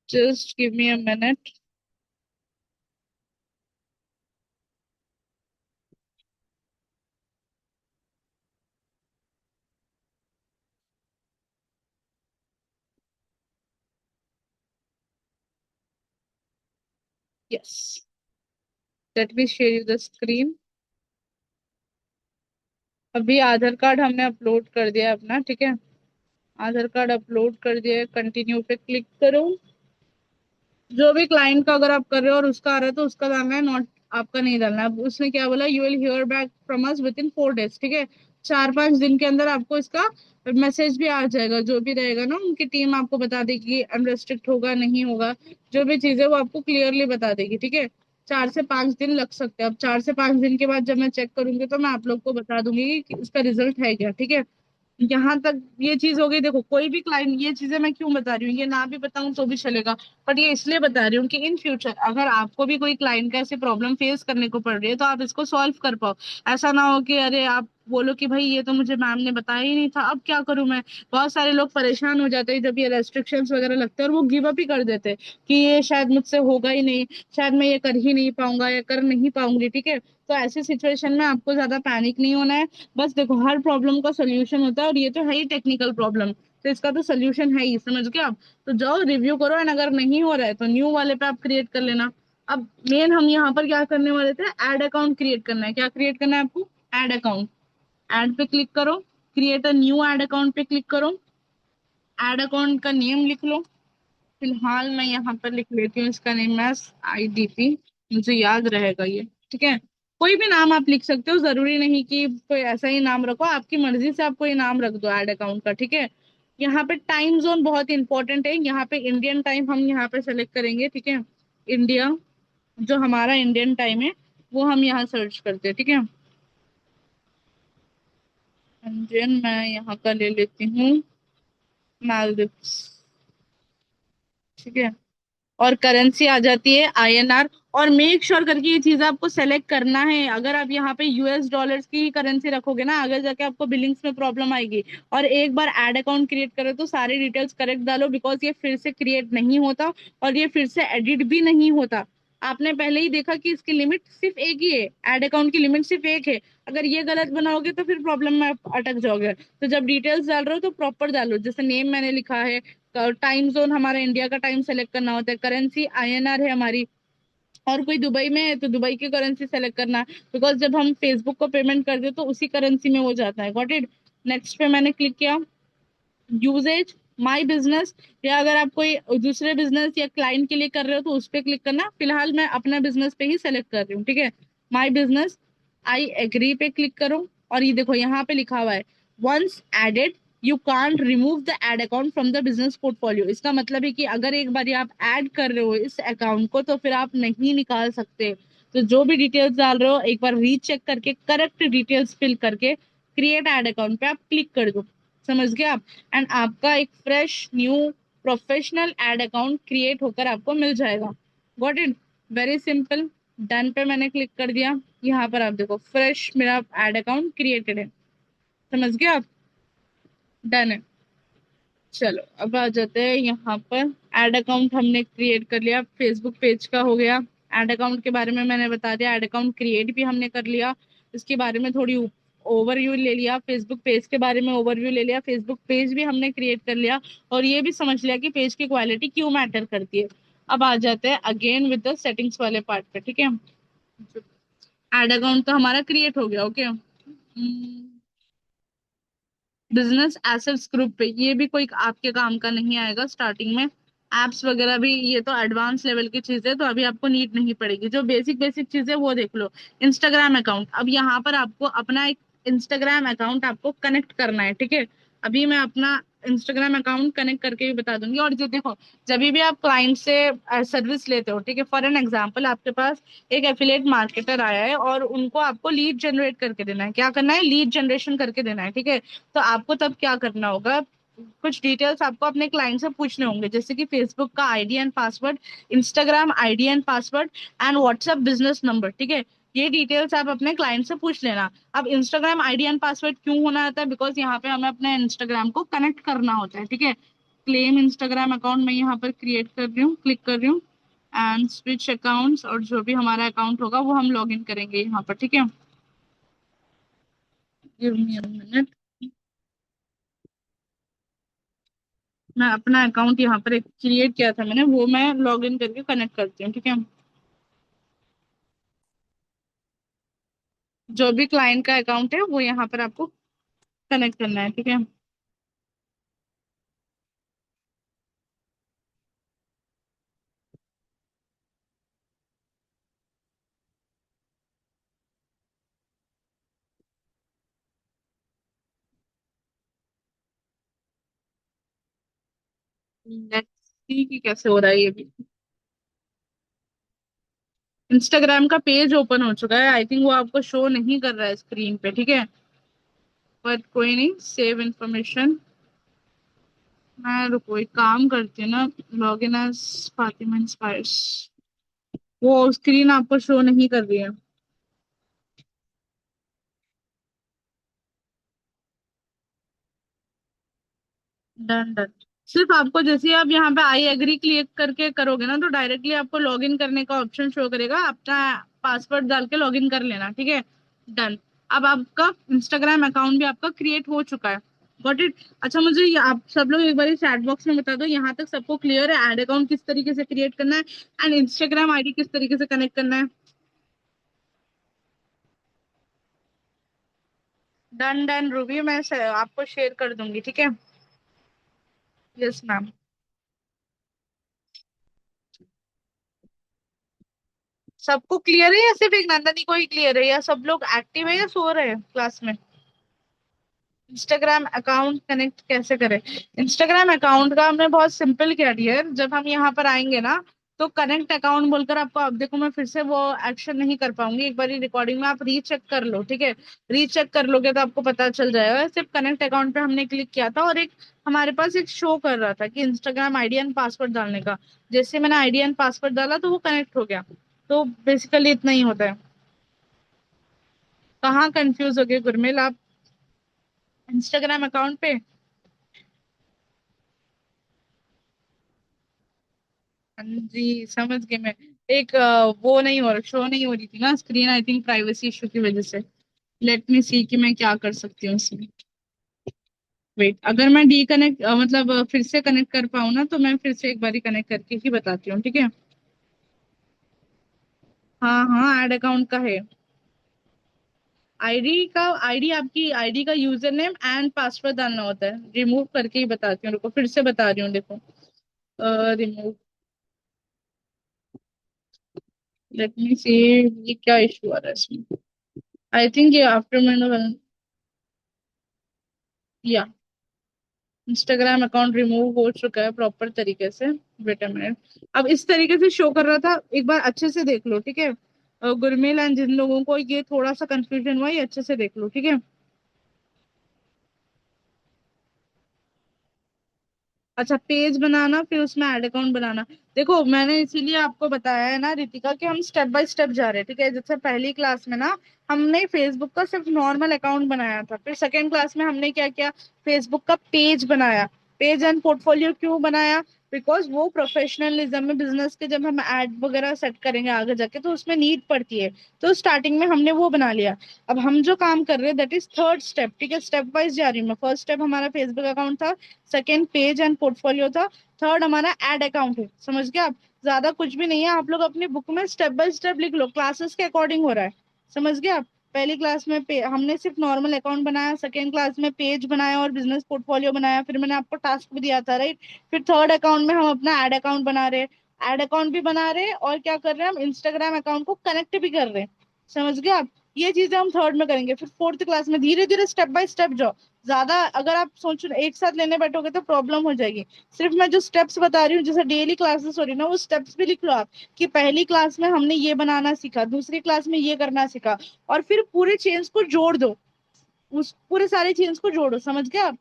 Just give me a minute. Yes, let me share you the screen. अभी आधार कार्ड हमने अपलोड कर दिया है अपना, ठीक है, आधार कार्ड अपलोड कर दिया है, कंटिन्यू पे क्लिक करो। जो भी क्लाइंट का अगर आप कर रहे हो और उसका आ रहा है तो उसका डालना है, नॉट आपका नहीं डालना है। अब उसने क्या बोला, you will hear back from us with in 4 days, ठीक है, 4-5 दिन के अंदर आपको इसका मैसेज भी आ जाएगा, जो भी रहेगा ना उनकी टीम आपको बता देगी, अनरेस्ट्रिक्ट होगा नहीं होगा, जो भी चीजें वो आपको क्लियरली बता देगी, ठीक है। 4 से 5 दिन लग सकते हैं। अब 4 से 5 दिन के बाद जब मैं चेक करूंगी तो मैं आप लोग को बता दूंगी कि इसका रिजल्ट है क्या, ठीक है। यहाँ तक ये चीज हो गई। देखो कोई भी क्लाइंट, ये चीजें मैं क्यों बता रही हूँ, ये ना भी बताऊं तो भी चलेगा, पर ये इसलिए बता रही हूँ कि इन फ्यूचर अगर आपको भी कोई क्लाइंट का ऐसे प्रॉब्लम फेस करने को पड़ रही है तो आप इसको सॉल्व कर पाओ। ऐसा ना हो कि अरे आप बोलो कि भाई ये तो मुझे मैम ने बताया ही नहीं था, अब क्या करूं मैं। बहुत सारे लोग परेशान हो जाते हैं जब ये रेस्ट्रिक्शंस वगैरह लगते हैं, और वो गिव अप ही कर देते हैं कि ये शायद मुझसे होगा ही नहीं, शायद मैं ये कर ही नहीं पाऊंगा या कर नहीं पाऊंगी, ठीक है। तो ऐसी सिचुएशन में आपको ज्यादा पैनिक नहीं होना है। बस देखो हर प्रॉब्लम का सोल्यूशन होता है, और ये तो है ही टेक्निकल प्रॉब्लम, तो इसका तो सोल्यूशन है ही, समझ गए आप। तो जाओ रिव्यू करो, एंड अगर नहीं हो रहा है तो न्यू वाले पे आप क्रिएट कर लेना। अब मेन हम यहाँ पर क्या करने वाले थे, ऐड अकाउंट क्रिएट करना है। क्या क्रिएट करना है आपको, ऐड अकाउंट। ऐड पे क्लिक करो, create a new add account पे क्लिक करो, ऐड अकाउंट का नेम लिख लो। फिलहाल मैं यहाँ पर लिख लेती हूँ इसका नेम एज IDP, मुझे याद रहेगा ये, ठीक है। कोई भी नाम आप लिख सकते हो, जरूरी नहीं कि कोई ऐसा ही नाम रखो, आपकी मर्जी से आप कोई नाम रख दो ऐड अकाउंट का, ठीक है। यहाँ पे टाइम जोन बहुत इंपॉर्टेंट है, यहाँ पे इंडियन टाइम हम यहाँ पे सेलेक्ट करेंगे, ठीक है। इंडिया, जो हमारा इंडियन टाइम है वो हम यहाँ सर्च करते हैं, ठीक है। इंडियन मैं यहाँ का ले लेती हूँ, मालदीव्स, ठीक है। और करेंसी आ जाती है INR। और मेक श्योर करके ये चीज आपको सेलेक्ट करना है, अगर आप यहाँ पे US डॉलर्स की करेंसी रखोगे ना आगे जाके आपको बिलिंग्स में प्रॉब्लम आएगी। और एक बार ऐड अकाउंट क्रिएट करो तो सारी डिटेल्स करेक्ट डालो, बिकॉज ये फिर से क्रिएट नहीं होता और ये फिर से एडिट भी नहीं होता। आपने पहले ही देखा कि इसकी लिमिट सिर्फ एक ही है, ऐड अकाउंट की लिमिट सिर्फ एक है। अगर ये गलत बनाओगे तो फिर प्रॉब्लम में आप अटक जाओगे। तो जब डिटेल्स डाल रहे हो तो प्रॉपर डालो, जैसे नेम मैंने लिखा है, टाइम जोन हमारा इंडिया का टाइम सेलेक्ट करना होता है, करेंसी INR है हमारी, और कोई दुबई में है तो दुबई की करेंसी सेलेक्ट करना है, बिकॉज जब हम फेसबुक को पेमेंट करते हैं तो उसी करेंसी में वो जाता है। Got it. नेक्स्ट पे मैंने क्लिक किया, यूजेज, माय बिजनेस, या अगर आप कोई दूसरे बिजनेस या क्लाइंट के लिए कर रहे हो तो उस पे क्लिक करना। फिलहाल मैं अपना बिजनेस पे ही सेलेक्ट कर रही हूँ, ठीक है। माय बिजनेस, आई एग्री पे क्लिक करो, और ये देखो यहाँ पे लिखा हुआ है once added you can't remove the ad account from the business portfolio. इसका मतलब है कि अगर एक बार आप ऐड कर रहे हो इस अकाउंट को तो फिर आप नहीं निकाल सकते। तो जो भी डिटेल्स डाल रहे हो एक बार रीचेक करके करेक्ट डिटेल्स फिल करके क्रिएट एड अकाउंट पे आप क्लिक कर दो। समझ गए आप। एंड आपका एक fresh new professional ad account create होकर आपको मिल जाएगा। Got it. Very simple. Done पे मैंने क्लिक कर दिया। यहाँ पर आप देखो फ्रेश मेरा एड अकाउंट क्रिएटेड है। समझ गए आप। डन है। चलो अब आ जाते हैं यहाँ पर। एड अकाउंट हमने क्रिएट कर लिया, फेसबुक पेज का हो गया। एड अकाउंट के बारे में मैंने बता दिया, एड अकाउंट क्रिएट भी हमने कर लिया। इसके बारे में थोड़ी ओवरव्यू ले लिया, फेसबुक पेज के बारे में ओवरव्यू ले लिया, फेसबुक पेज भी हमने क्रिएट कर लिया, और ये भी समझ लिया कि पेज की क्वालिटी क्यों मैटर करती है। अब आ जाते हैं अगेन विद द सेटिंग्स वाले पार्ट पे, ठीक है। एड अकाउंट तो हमारा क्रिएट हो गया, ओके। बिजनेस एसेट्स ग्रुप पे ये भी कोई आपके काम का नहीं आएगा स्टार्टिंग में। एप्स वगैरह भी ये तो एडवांस लेवल की चीजें तो अभी आपको नीड नहीं पड़ेगी। जो बेसिक बेसिक चीजें वो देख लो। इंस्टाग्राम अकाउंट, अब यहाँ पर आपको अपना एक इंस्टाग्राम अकाउंट आपको कनेक्ट करना है, ठीक है। अभी मैं अपना इंस्टाग्राम अकाउंट कनेक्ट करके भी बता दूंगी। और जो देखो, जब भी आप क्लाइंट से सर्विस लेते हो, ठीक है, फॉर एन एग्जाम्पल आपके पास एक एफिलिएट मार्केटर आया है और उनको आपको लीड जनरेट करके देना है। क्या करना है? लीड जनरेशन करके देना है, ठीक है। तो आपको तब क्या करना होगा, कुछ डिटेल्स आपको अपने क्लाइंट से पूछने होंगे, जैसे कि फेसबुक का ID and password, Instagram ID and password, and WhatsApp business number, ठीक है। ये डिटेल्स आप अपने क्लाइंट से पूछ लेना। अब इंस्टाग्राम आईडी एंड पासवर्ड क्यों होना होता है? बिकॉज यहाँ पे हमें अपने इंस्टाग्राम को कनेक्ट करना होता है, ठीक है। क्लेम इंस्टाग्राम अकाउंट मैं यहाँ पर क्रिएट कर रही हूँ, क्लिक कर रही हूँ, एंड स्विच अकाउंट्स, और जो भी हमारा अकाउंट होगा वो हम लॉग इन करेंगे यहाँ पर, ठीक है। Give me a minute. मैं अपना अकाउंट यहाँ पर एक क्रिएट किया था मैंने, वो मैं लॉग इन करके कनेक्ट करती हूँ, ठीक है। जो भी क्लाइंट का अकाउंट है वो यहाँ पर आपको कनेक्ट करना है, ठीक है। लेट्स सी कि कैसे हो रहा है ये भी। इंस्टाग्राम का पेज ओपन हो चुका है, आई थिंक वो आपको शो नहीं कर रहा है स्क्रीन पे, ठीक है। बट कोई नहीं, सेव इंफॉर्मेशन। मैं रुको एक काम करती हूँ ना, log in as Fatima inspires, वो स्क्रीन आपको शो नहीं कर रही है। Done done. सिर्फ आपको जैसे ही आप यहाँ पे आई एग्री क्लिक करके करोगे ना तो डायरेक्टली आपको लॉग इन करने का ऑप्शन शो करेगा, अपना पासवर्ड डाल के लॉग इन कर लेना, ठीक है। डन। अब आपका इंस्टाग्राम अकाउंट भी आपका क्रिएट हो चुका है। Got it. अच्छा मुझे आप सब लोग एक बार चैट बॉक्स में बता दो, यहाँ तक सबको क्लियर है एड अकाउंट किस तरीके से क्रिएट करना है एंड इंस्टाग्राम आईडी किस तरीके से कनेक्ट करना है? डन डन रूबी, मैं आपको शेयर कर दूंगी, ठीक है। Yes ma'am. सबको क्लियर है या सिर्फ एक नंदनी को ही क्लियर है, या सब लोग एक्टिव है या सो रहे हैं क्लास में? इंस्टाग्राम अकाउंट कनेक्ट कैसे करें? इंस्टाग्राम अकाउंट का हमने बहुत सिंपल किया डियर। जब हम यहाँ पर आएंगे ना तो कनेक्ट अकाउंट बोलकर आपको, अब देखो मैं फिर से वो एक्शन नहीं कर पाऊंगी, एक बार रिकॉर्डिंग में आप रीचेक कर लो, ठीक है। रीचेक कर लोगे तो आपको पता चल जाएगा। सिर्फ कनेक्ट अकाउंट पे हमने क्लिक किया था और एक हमारे पास एक शो कर रहा था कि इंस्टाग्राम आईडी एंड पासवर्ड डालने का। जैसे मैंने आईडी एंड पासवर्ड डाला तो वो कनेक्ट हो गया। तो बेसिकली इतना ही होता है। कहाँ कंफ्यूज हो गए गुरमिल आप? इंस्टाग्राम अकाउंट पे? हाँ जी समझ गई मैं। एक वो नहीं हो रहा, शो नहीं हो रही थी ना screen, I think privacy issue की वजह से। लेट मी सी कि मैं क्या कर सकती हूँ इसमें। वेट, अगर मैं डी कनेक्ट मतलब फिर से कनेक्ट कर पाऊँ ना तो मैं फिर से एक बारी कनेक्ट करके ही बताती हूँ, ठीक है। हाँ हाँ, ऐड अकाउंट का है। आईडी का, आईडी आपकी आईडी का यूजर नेम एंड पासवर्ड डालना होता है। रिमूव करके ही बताती हूँ, रुको फिर से बता रही हूँ, देखो। रिमूव, लेट मी सी, ये क्या इशू आ रहा है इसमें। आई थिंक ये आफ्टर मैंने, या इंस्टाग्राम अकाउंट रिमूव हो चुका है प्रॉपर तरीके से। वेट अ मिनट, अब इस तरीके से शो कर रहा था, एक बार अच्छे से देख लो, ठीक है। गुरमील एंड जिन लोगों को ये थोड़ा सा कंफ्यूजन हुआ, ये अच्छे से देख लो, ठीक है। अच्छा, पेज बनाना फिर उसमें ऐड अकाउंट बनाना। देखो मैंने इसीलिए आपको बताया है ना रितिका, कि हम स्टेप बाय स्टेप जा रहे हैं, ठीक है। जैसे पहली क्लास में ना हमने फेसबुक का सिर्फ नॉर्मल अकाउंट बनाया था, फिर सेकेंड क्लास में हमने क्या किया, फेसबुक का पेज बनाया। पेज एंड पोर्टफोलियो क्यों बनाया? बिकॉज वो प्रोफेशनलिज्म में, बिजनेस के जब हम ऐड वगैरह सेट करेंगे आगे जाके तो उसमें नीड पड़ती है। तो स्टार्टिंग में हमने वो बना लिया। अब हम जो काम कर रहे हैं दैट इज थर्ड स्टेप, ठीक है। स्टेप वाइज जा रही हूँ मैं। फर्स्ट स्टेप हमारा फेसबुक अकाउंट था, सेकेंड पेज एंड पोर्टफोलियो था, थर्ड हमारा एड अकाउंट है। समझ गए आप? ज्यादा कुछ भी नहीं है, आप लोग अपनी बुक में स्टेप बाय स्टेप लिख लो, क्लासेस के अकॉर्डिंग हो रहा है। समझ गए आप? पहली क्लास में हमने सिर्फ नॉर्मल अकाउंट बनाया, सेकेंड क्लास में पेज बनाया और बिजनेस पोर्टफोलियो बनाया, फिर मैंने आपको टास्क भी दिया था, राइट। फिर थर्ड अकाउंट में हम अपना एड अकाउंट बना रहे हैं, एड अकाउंट भी बना रहे हैं, और क्या कर रहे हैं, हम इंस्टाग्राम अकाउंट को कनेक्ट भी कर रहे हैं। समझ गए आप? ये चीजें हम थर्ड में करेंगे। फिर फोर्थ क्लास में धीरे धीरे स्टेप बाय स्टेप जाओ। ज्यादा अगर आप सोच एक साथ लेने बैठोगे तो प्रॉब्लम हो जाएगी। सिर्फ मैं जो स्टेप्स बता रही हूँ, जैसे डेली क्लासेस हो रही है ना, वो स्टेप्स भी लिख लो आप, कि पहली क्लास में हमने ये बनाना सीखा, दूसरी क्लास में ये करना सीखा, और फिर पूरे चेन्स को जोड़ दो। उस पूरे सारे चेन्स को जोड़ो। समझ गए आप?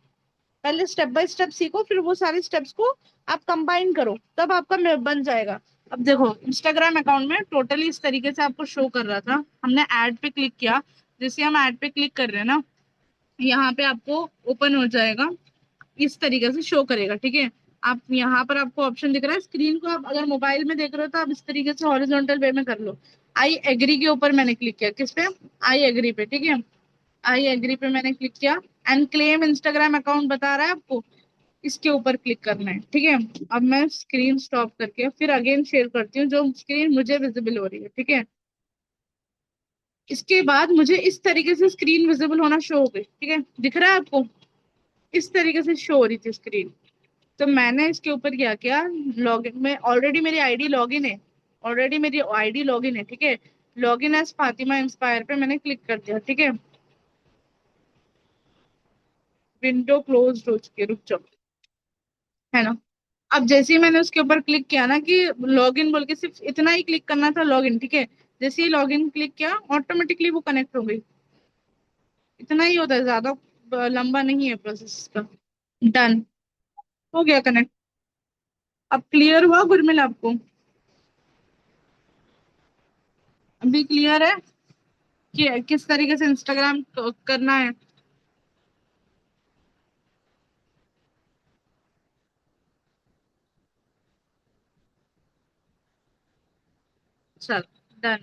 पहले स्टेप बाय स्टेप सीखो, फिर वो सारे स्टेप्स को आप कंबाइन करो, तब आपका बन जाएगा। अब देखो इंस्टाग्राम अकाउंट में टोटली इस तरीके से आपको शो कर रहा था। हमने ऐड पे क्लिक किया, जैसे हम ऐड पे क्लिक कर रहे हैं ना, यहाँ पे आपको ओपन हो जाएगा, इस तरीके से शो करेगा, ठीक है। आप यहाँ पर आपको ऑप्शन दिख रहा है, स्क्रीन को आप अगर मोबाइल में देख रहे हो तो आप इस तरीके से हॉरिजॉन्टल वे में कर लो। आई एग्री के ऊपर मैंने क्लिक किया, किस पे? आई एग्री पे, ठीक है। आई एग्री पे मैंने क्लिक किया, एंड क्लेम इंस्टाग्राम अकाउंट बता रहा है आपको, इसके ऊपर क्लिक करना है, ठीक है। अब मैं स्क्रीन स्टॉप करके फिर अगेन शेयर करती हूँ, जो स्क्रीन मुझे विजिबल हो रही है, ठीक है। इसके बाद मुझे इस तरीके से स्क्रीन विजिबल होना शो हो गई, ठीक है। दिख रहा है आपको? इस तरीके से शो हो रही थी स्क्रीन। तो मैंने इसके ऊपर क्या किया, लॉगिन में ऑलरेडी मेरी आईडी लॉगिन है, ऑलरेडी मेरी आईडी लॉगिन है, ठीक है। लॉगिन एज फातिमा इंस्पायर पे मैंने क्लिक कर दिया, ठीक है। विंडो क्लोज हो चुकी है, रुक जाओ, है ना। अब जैसे ही मैंने उसके ऊपर क्लिक किया ना, कि लॉगिन बोल के सिर्फ इतना ही क्लिक करना था, लॉगिन, ठीक है। जैसे ही लॉगिन क्लिक किया, ऑटोमेटिकली वो कनेक्ट हो गई। इतना ही होता है, ज्यादा लंबा नहीं है प्रोसेस का। डन, हो गया कनेक्ट। अब क्लियर हुआ गुरमिल आपको? अभी क्लियर है कि किस तरीके से इंस्टाग्राम करना है? चल, डन।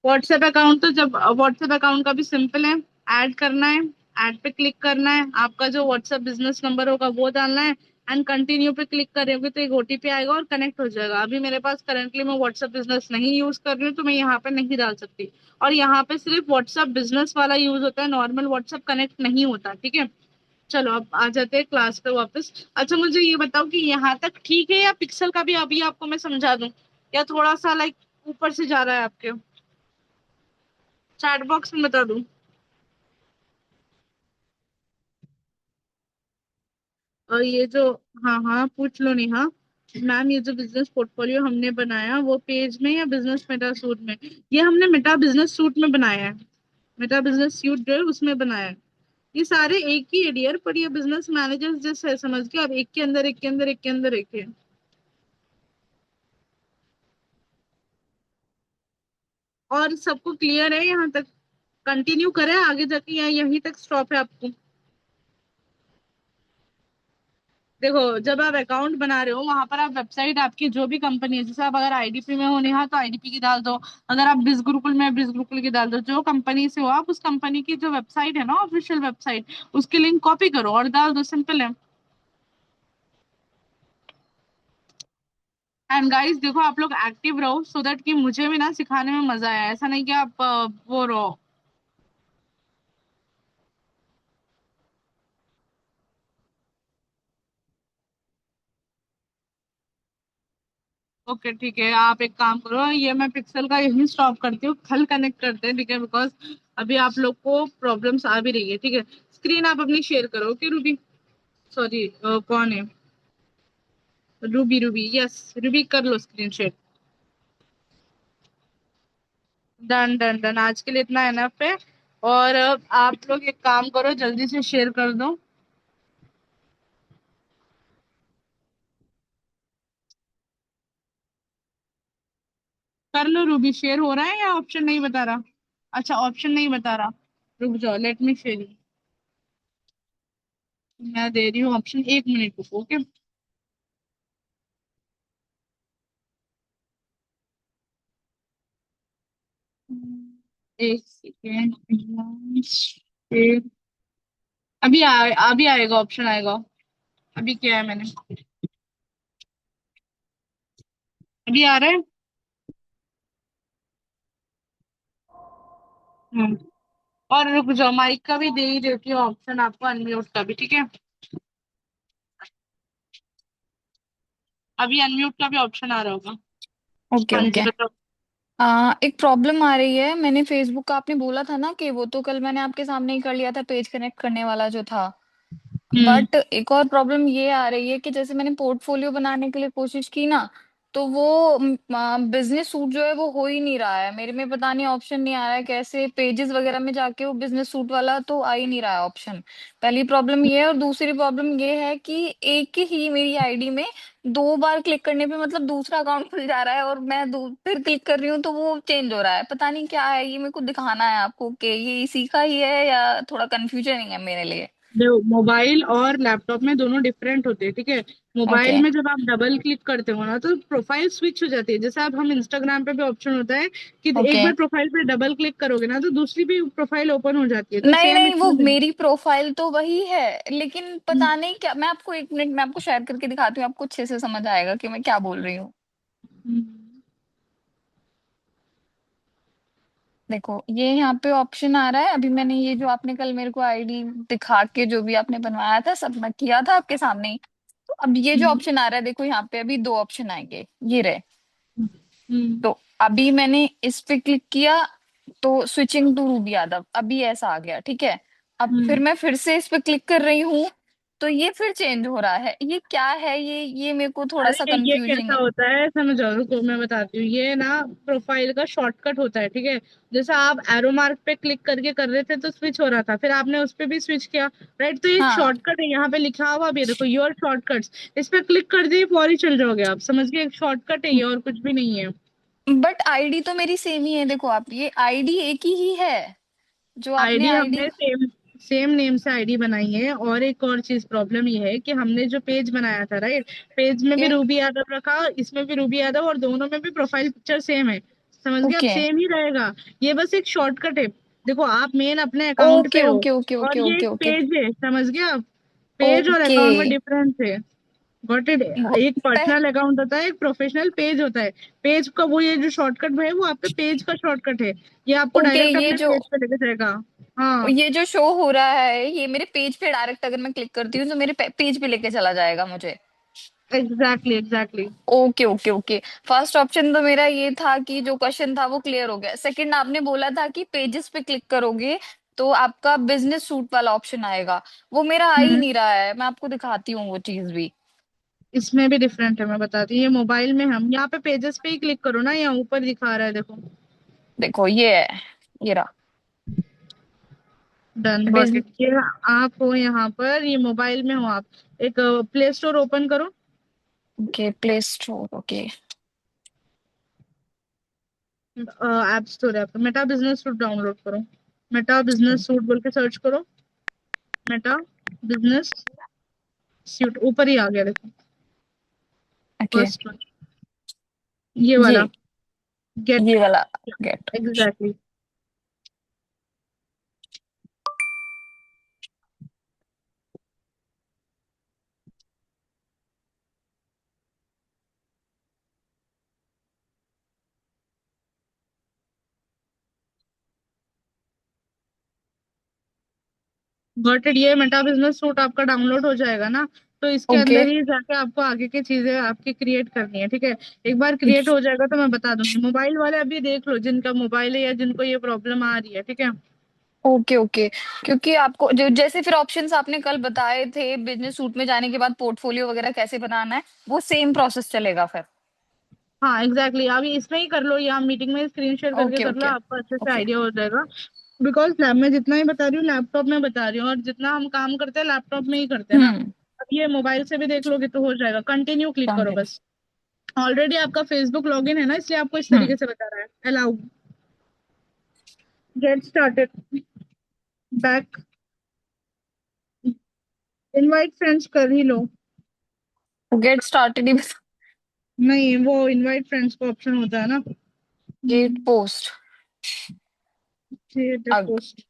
व्हाट्सएप अकाउंट तो जब, व्हाट्सएप अकाउंट का भी सिंपल है। ऐड करना है, ऐड पे क्लिक करना है, आपका जो व्हाट्सएप बिजनेस नंबर होगा वो डालना है, एंड कंटिन्यू पे क्लिक करोगे तो एक ओटीपी आएगा और कनेक्ट हो जाएगा। अभी मेरे पास करंटली मैं व्हाट्सएप बिजनेस नहीं यूज कर रही हूँ, तो मैं यहाँ पे नहीं डाल सकती। और यहाँ पे सिर्फ व्हाट्सएप बिजनेस वाला यूज होता है, नॉर्मल व्हाट्सएप कनेक्ट नहीं होता, ठीक है। चलो अब आ जाते हैं क्लास पे वापस। अच्छा मुझे ये बताओ कि यहाँ तक ठीक है, या पिक्सल का भी अभी आपको मैं समझा दूं, या थोड़ा सा लाइक ऊपर से जा रहा है आपके? चैट बॉक्स में बता दूं? और ये जो, हाँ हाँ पूछ लो नेहा। मैम ये जो बिजनेस पोर्टफोलियो हमने बनाया, वो पेज में या बिजनेस मेटा सूट में? ये हमने मेटा बिजनेस सूट में बनाया है। मेटा बिजनेस सूट जो है उसमें बनाया है। ये सारे एक ही है डियर, पर ये बिजनेस मैनेजर्स जैसे है, समझ के अब एक के अंदर एक के अंदर एक के अंदर एक है। और सबको क्लियर है यहाँ तक? कंटिन्यू करें आगे जाके, या यहीं तक स्टॉप है आपको? देखो जब आप अकाउंट बना रहे हो, वहां पर आप वेबसाइट आपकी जो भी कंपनी है, जैसे आप अगर आईडीपी में हो नेहा तो आईडीपी की डाल दो, अगर आप बिज गुरुकुल में बिज गुरुकुल की डाल दो, जो कंपनी से हो आप, उस कंपनी की जो वेबसाइट है ना, ऑफिशियल वेबसाइट, उसकी लिंक कॉपी करो और डाल दो, सिंपल है। एंड गाइस देखो, आप लोग एक्टिव रहो सो दैट कि मुझे भी ना सिखाने में मजा आए, ऐसा नहीं कि आप वो रहो। ओके ठीक है, आप एक काम करो, ये मैं पिक्सल का यही स्टॉप करती हूँ, कल कनेक्ट करते हैं, ठीक है, बिकॉज अभी आप लोग को प्रॉब्लम्स आ भी रही है, ठीक है। स्क्रीन आप अपनी शेयर करो, ओके रूबी, सॉरी कौन है, रूबी, रूबी, यस, रूबी कर लो screen share. Done done done, आज के लिए इतना एनफ है। और आप लोग एक काम करो, जल्दी से शेयर कर दो। कर लो रूबी, शेयर हो रहा है या ऑप्शन नहीं बता रहा? अच्छा, ऑप्शन नहीं बता रहा, रुक जाओ, लेट मी शेयर। मैं दे रही हूँ ऑप्शन, 1 मिनट रुको, ओके। एक सेकेंड। अभी आएगा, ऑप्शन आएगा। अभी क्या है मैंने, अभी आ रहा है। हम्म। और रुक जाओ, माइक का भी दे ही देती हूँ ऑप्शन आपको, अनम्यूट का भी, ठीक है। अभी अनम्यूट का भी ऑप्शन आ रहा होगा। ओके हाँ ओके। जी बताओ। एक प्रॉब्लम आ रही है। मैंने फेसबुक का आपने बोला था ना कि वो तो कल मैंने आपके सामने ही कर लिया था, पेज कनेक्ट करने वाला जो था। हम्म। बट एक और प्रॉब्लम ये आ रही है कि जैसे मैंने पोर्टफोलियो बनाने के लिए कोशिश की ना, तो वो बिजनेस सूट जो है वो हो ही नहीं रहा है मेरे में। पता नहीं ऑप्शन नहीं आ रहा है कैसे, पेजेस वगैरह में जाके वो बिजनेस सूट वाला तो आ ही नहीं रहा है ऑप्शन। पहली प्रॉब्लम ये है, और दूसरी प्रॉब्लम ये है कि एक ही मेरी आईडी में 2 बार क्लिक करने पे मतलब दूसरा अकाउंट खुल जा रहा है, और मैं फिर क्लिक कर रही हूँ तो वो चेंज हो रहा है। पता नहीं क्या है ये, मेरे को दिखाना है आपको कि ये इसी का ही है या थोड़ा कंफ्यूजन ही है मेरे लिए। देखो, मोबाइल और लैपटॉप में दोनों डिफरेंट होते हैं, ठीक है। मोबाइल ओके में जब आप डबल क्लिक करते हो ना, तो प्रोफाइल स्विच हो जाती है। जैसे आप, हम इंस्टाग्राम पे भी ऑप्शन होता है कि एक ओके। बार प्रोफाइल पे डबल क्लिक करोगे ना, तो दूसरी भी प्रोफाइल ओपन हो जाती है, तो नहीं सेम नहीं, वो इसमें भी। मेरी प्रोफाइल तो वही है, लेकिन हम्म। पता नहीं क्या। मैं आपको 1 मिनट में आपको शेयर करके दिखाती हूँ, आपको अच्छे से समझ आएगा कि मैं क्या बोल रही हूँ। हम्म। देखो ये यहाँ पे ऑप्शन आ रहा है। अभी मैंने ये जो आपने कल मेरे को आईडी दिखा के जो भी आपने बनवाया था, सब मैं किया था आपके सामने ही। तो अब ये जो हम्म। ऑप्शन आ रहा है, देखो यहाँ पे अभी 2 ऑप्शन आएंगे, ये रहे। हम्म। तो अभी मैंने इस पे क्लिक किया तो स्विचिंग टू रूबी यादव, अभी ऐसा आ गया, ठीक है। अब फिर हम्म। मैं फिर से इस पे क्लिक कर रही हूँ तो ये फिर चेंज हो रहा है। ये क्या है, ये मेरे को थोड़ा सा अरे ये कंफ्यूजिंग कैसा है। होता है, समझो, रुको मैं बताती हूँ। ये ना प्रोफाइल का शॉर्टकट होता है, ठीक है। जैसे आप एरो मार्क पे क्लिक करके कर रहे थे तो स्विच हो रहा था, फिर आपने उस पे भी स्विच किया, राइट। तो ये एक हाँ, शॉर्टकट है, यहाँ पे लिखा हुआ भी है, देखो, योर शॉर्टकट्स। इस पे क्लिक कर दिए, फौरी चल जाओगे आप, समझ गए, एक शॉर्टकट है ये, और कुछ भी नहीं है। बट आईडी तो मेरी सेम ही है। देखो आप, ये आईडी एक ही है जो आपने आईडी आईडी। हमने सेम सेम नेम से आईडी बनाई है। और एक और चीज प्रॉब्लम ये है कि हमने जो पेज बनाया था, राइट, पेज में भी ओके रूबी यादव रखा, इसमें भी रूबी यादव, और दोनों में भी प्रोफाइल पिक्चर सेम है, समझ गए, अब ओके सेम ही रहेगा। ये बस एक शॉर्टकट है। देखो, आप मेन अपने अकाउंट ओके पे हो, ओके ओके और ओके ये ओके एक ओके पेज है, समझ गए आप। पेज और ओके। अकाउंट में डिफरेंस है। Got it. एक पर्सनल अकाउंट होता है, एक प्रोफेशनल पेज होता है। पेज का वो, ये जो शॉर्टकट है वो आपके पेज का शॉर्टकट है, ये आपको ओके, डायरेक्ट अपने पेज पे लेके जाएगा। हाँ, ये जो शो हो रहा है ये मेरे पेज पे डायरेक्ट अगर मैं क्लिक करती हूँ तो मेरे पेज पे लेके चला जाएगा मुझे। Exactly exactly. Okay okay okay. First option तो मेरा ये था कि जो क्वेश्चन था वो क्लियर हो गया। सेकंड आपने बोला था कि पेजेस पे क्लिक करोगे तो आपका बिजनेस सूट वाला ऑप्शन आएगा, वो मेरा आ ही हम्म। नहीं रहा है। मैं आपको दिखाती हूँ वो चीज भी। इसमें भी डिफरेंट है, मैं बताती हूँ। ये मोबाइल में हम यहाँ पे पेजेस पे ही क्लिक करो ना, यहाँ ऊपर दिखा रहा है, देखो। देखो ये है, ये रहा डन, गॉट बिजनेस। इट, ये आप हो यहाँ पर, ये मोबाइल में हो आप। एक प्ले स्टोर ओपन करो। Okay, play store, okay. App store है आपका, मेटा बिजनेस सूट डाउनलोड करो। मेटा बिजनेस सूट बोल के सर्च करो। मेटा बिजनेस सूट, ऊपर ही आ गया, देखो, ओके, फर्स्ट वन, ये वाला, ये गेट। ये वाला गेट। एग्जैक्टली। Got it. ये मेटा बिजनेस सूट आपका डाउनलोड हो जाएगा ना, तो इसके ओके। अंदर ही जाके आपको आगे की चीजें आपकी क्रिएट करनी है, ठीक है। एक बार क्रिएट हो जाएगा तो मैं बता दूंगी। मोबाइल वाले अभी देख लो जिनका मोबाइल है या जिनको ये प्रॉब्लम आ रही है, ठीक है। Okay okay. क्योंकि आपको जो जैसे फिर ऑप्शंस आपने कल बताए थे बिजनेस सूट में जाने के बाद पोर्टफोलियो वगैरह कैसे बनाना है, वो सेम प्रोसेस चलेगा फिर। हाँ एग्जैक्टली exactly। अभी इसमें ही कर लो या मीटिंग में स्क्रीन शेयर करके ओके कर लो, ओके आपको अच्छे से ओके। आइडिया हो जाएगा। बिकॉज लैब में जितना ही बता रही हूँ लैपटॉप में बता रही हूँ, और जितना हम काम करते हैं लैपटॉप में ही करते हैं ना। हम्म। अब ये मोबाइल से भी देख लोगे तो हो जाएगा। कंटिन्यू क्लिक करो समझे। बस। ऑलरेडी आपका फेसबुक लॉगिन है ना, इसलिए आपको इस हम्म। तरीके से बता रहा है। Allow, get started, back, invite friends कर ही लो। Get started he. नहीं, वो इनवाइट फ्रेंड्स का ऑप्शन होता है ना। Get post. Creative post.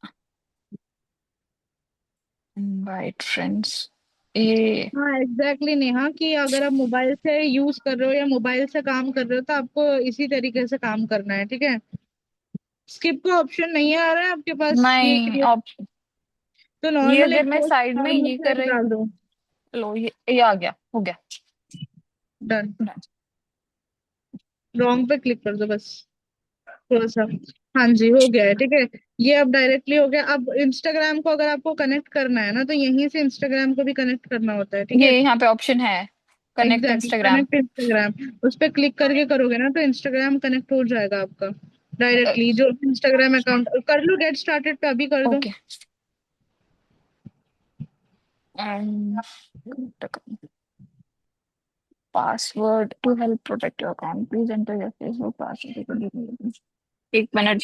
Invite friends. ये। हाँ एग्जैक्टली exactly, नेहा, कि अगर आप मोबाइल से यूज कर रहे हो या मोबाइल से काम कर रहे हो तो आपको इसी तरीके से काम करना है, ठीक है। स्किप का ऑप्शन नहीं आ रहा है आपके पास ये नहीं क्रिएट। तो ये नॉर्मल अगर एक मैं पोस्ट साइड में नॉर्मल ये कर टेक्स्ट रही। डाल दो। लो ये आ गया, हो गया। डन। रॉन्ग पे क्लिक कर दो बस, थोड़ा सा। हाँ जी, हो गया है, ठीक है। ये अब डायरेक्टली हो गया। अब इंस्टाग्राम को अगर आपको कनेक्ट करना है ना, तो यहीं से इंस्टाग्राम को भी कनेक्ट करना होता है, ठीक ये है। यहाँ पे ऑप्शन है, connect exactly, Instagram. Connect Instagram. उस पर क्लिक करके करोगे ना तो इंस्टाग्राम कनेक्ट हो जाएगा आपका डायरेक्टली। जो इंस्टाग्राम अकाउंट कर लो, गेट स्टार्टेड पे अभी कर दो। Okay. Password to help protect your account, please enter your Facebook password. एक मिनट,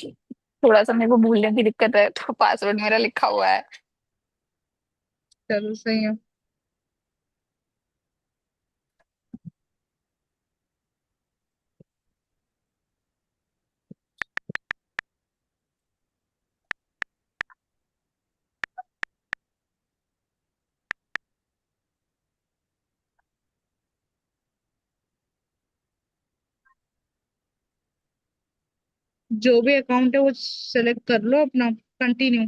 थोड़ा सा मेरे को भूलने की दिक्कत है तो पासवर्ड मेरा लिखा हुआ है। चलो सही है। जो भी अकाउंट है वो सेलेक्ट कर लो अपना। Continue.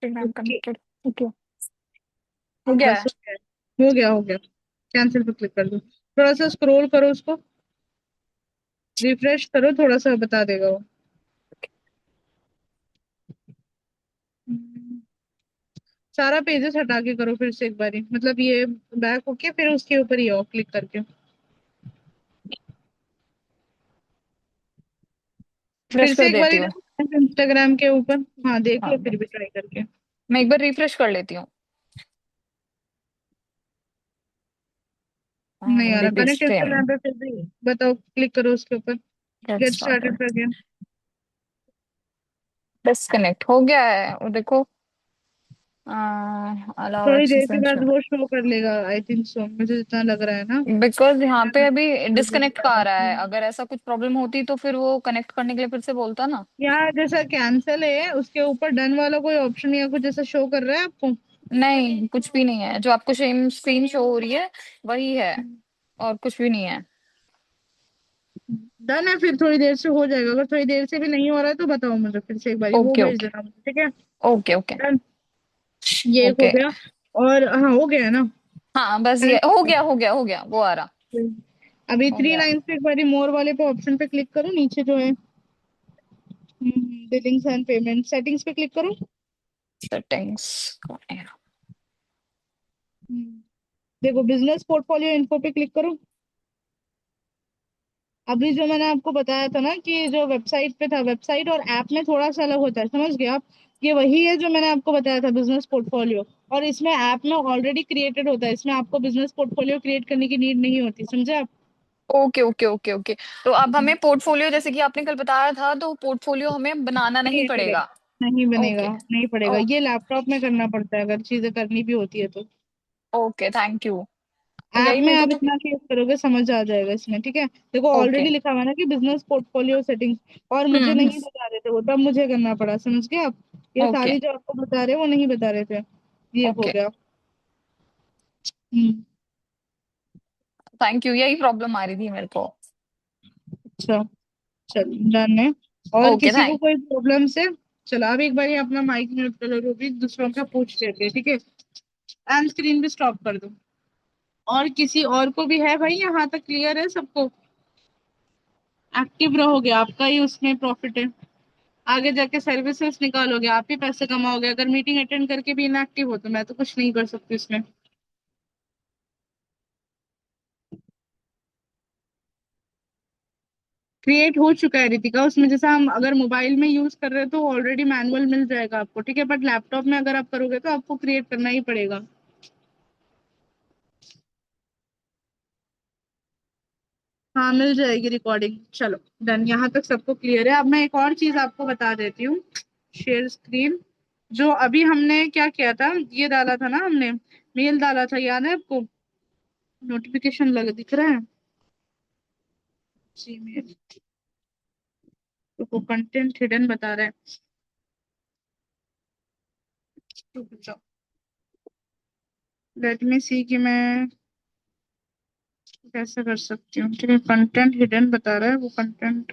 Instagram okay, connected. Okay. हो गया बस है। हो गया, हो गया, हो गया। कैंसिल पे क्लिक कर दो। थोड़ा सा स्क्रॉल करो उसको, रिफ्रेश करो, थोड़ा सा बता देगा वो। हम्म, सारा पेजेस हटा के करो फिर से एक बारी, मतलब ये बैक होके फिर उसके ऊपर ही आओ क्लिक करके। फ्रेश फिर से कर एक देती बारी हूँ। देखो इंस्टाग्राम के ऊपर। हाँ देख लो हाँ, फिर भी ट्राई करके। मैं एक बार रिफ्रेश कर लेती हूँ। नहीं आ रहा दीदी कनेक्ट सेम। इंस्टाग्राम पे, फिर भी बताओ, क्लिक करो उसके ऊपर। Get get started started. करके। डिस्कनेक्ट हो गया है, और देखो अलाउ थोड़ी देर के एक्सेस। बाद वो शो कर लेगा, आई थिंक सो, मुझे जितना लग रहा है ना। बिकॉज यहाँ पे अभी डिस्कनेक्ट का आ रहा है, अगर ऐसा कुछ प्रॉब्लम होती तो फिर वो कनेक्ट करने के लिए फिर से बोलता ना। यहाँ जैसा कैंसिल है उसके ऊपर डन वाला कोई ऑप्शन या कुछ जैसा शो कर रहा है आपको? नहीं, कुछ भी नहीं है, जो आपको सेम स्क्रीन शो हो रही है वही है, और कुछ भी नहीं है। डन है, फिर थोड़ी देर से हो जाएगा। अगर थोड़ी देर से भी नहीं हो रहा है तो बताओ मुझे, फिर से एक बार वो ओके भेज ओके देना मुझे, ठीक है। Okay okay done. ये एक हो ओके। गया। और हाँ, हो गया है ना। हाँ बस ये कनेक्ट हो हो गया हो गया हो गया, वो आ रहा। गया। अभी हो थ्री गया। लाइन्स पे एक बार मोर वाले पे ऑप्शन पे क्लिक करो, नीचे जो है बिलिंग्स एंड पेमेंट सेटिंग्स पे क्लिक करो। सेटिंग्स। हम्म, देखो बिजनेस पोर्टफोलियो इन्फो पे क्लिक करो। अभी जो मैंने आपको बताया था ना कि जो वेबसाइट पे था, वेबसाइट और ऐप में थोड़ा सा अलग होता है, समझ गए आप? ये वही है जो मैंने आपको बताया था बिजनेस पोर्टफोलियो। और इसमें ऐप में ऑलरेडी क्रिएटेड होता है, इसमें आपको बिजनेस पोर्टफोलियो क्रिएट करने की नीड नहीं होती, समझे आप? Okay okay okay okay. तो अब हमें पोर्टफोलियो, जैसे कि आपने कल बताया था, तो पोर्टफोलियो हमें बनाना नहीं क्रिएटेड है। पड़ेगा। नहीं बनेगा, ओके नहीं पड़ेगा। ओके ये लैपटॉप में करना पड़ता है अगर चीजें करनी भी होती है तो। Okay, thank you. ऐप यही में मेरे को आप तो। इतना केस करोगे समझ आ जाएगा इसमें, ठीक है। देखो ओके। ऑलरेडी लिखा हुआ है ना कि बिजनेस पोर्टफोलियो सेटिंग्स, और मुझे हम्म। नहीं बता रहे थे वो, तब मुझे करना पड़ा, समझ गए आप? ये ओके सारी जो आपको बता रहे वो नहीं बता रहे थे। ये हो ओके गया। हम्म। थैंक यू, यही प्रॉब्लम आ रही थी मेरे को। अच्छा, चलो डन है। और ओके किसी को थैंक। कोई प्रॉब्लम से? चलो अब एक बार अपना माइक म्यूट कर लो, वो भी दूसरों का पूछ लेते हैं, ठीक है। एंड स्क्रीन भी स्टॉप कर दो। और किसी और को भी है भाई? यहाँ तक क्लियर है सबको? एक्टिव रहोगे, आपका ही उसमें प्रॉफिट है। आगे जाके सर्विसेज निकालोगे, आप ही पैसे कमाओगे। अगर मीटिंग अटेंड करके भी इनएक्टिव हो तो मैं तो कुछ नहीं कर सकती इसमें। क्रिएट हो चुका है रितिका उसमें। जैसा हम अगर मोबाइल में यूज कर रहे हो तो ऑलरेडी मैनुअल मिल जाएगा आपको, ठीक है। बट लैपटॉप में अगर आप करोगे तो आपको क्रिएट करना ही पड़ेगा। हाँ, मिल जाएगी रिकॉर्डिंग। चलो डन, यहाँ तक सबको क्लियर है। अब मैं एक और चीज आपको बता देती हूँ। Share screen. जो अभी हमने क्या किया था, ये डाला था ना हमने, मेल डाला था, याद है आपको? नोटिफिकेशन लग दिख रहा है? जीमेल। तो कंटेंट हिडन बता रहा है। रुक जाओ, लेट मी सी कि मैं कैसे कर सकती हूँ। ठीक है, कंटेंट हिडन बता रहा है वो कंटेंट।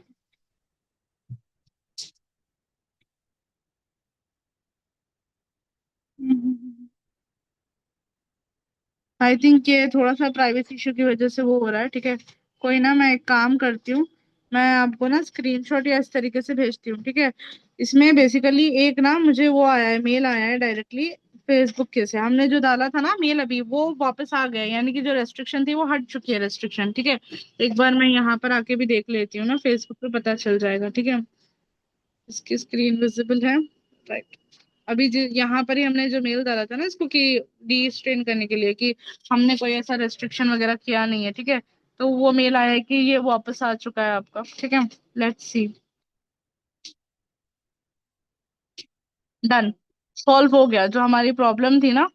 आई थिंक ये थोड़ा सा प्राइवेसी इशू की वजह से वो हो रहा है, ठीक है। कोई ना, मैं एक काम करती हूँ। मैं आपको ना स्क्रीनशॉट या इस तरीके से भेजती हूँ, ठीक है। इसमें बेसिकली एक ना मुझे वो आया है, मेल आया है डायरेक्टली फेसबुक के से। हमने जो डाला था ना मेल अभी, वो वापस आ गया है। यानी कि जो रेस्ट्रिक्शन थी वो हट चुकी है, रेस्ट्रिक्शन, ठीक है। एक बार मैं यहाँ पर आके भी देख लेती हूँ ना, फेसबुक पे पता चल जाएगा, ठीक है। इसकी स्क्रीन विजिबल है? राइट। अभी यहाँ पर ही हमने जो मेल डाला था ना इसको कि डी स्ट्रेन करने के लिए, कि हमने कोई ऐसा रेस्ट्रिक्शन वगैरह किया नहीं है, ठीक है। तो वो मेल आया है कि ये वापस आ चुका है आपका, ठीक है। Let's see. डन। सॉल्व हो गया जो हमारी प्रॉब्लम थी ना।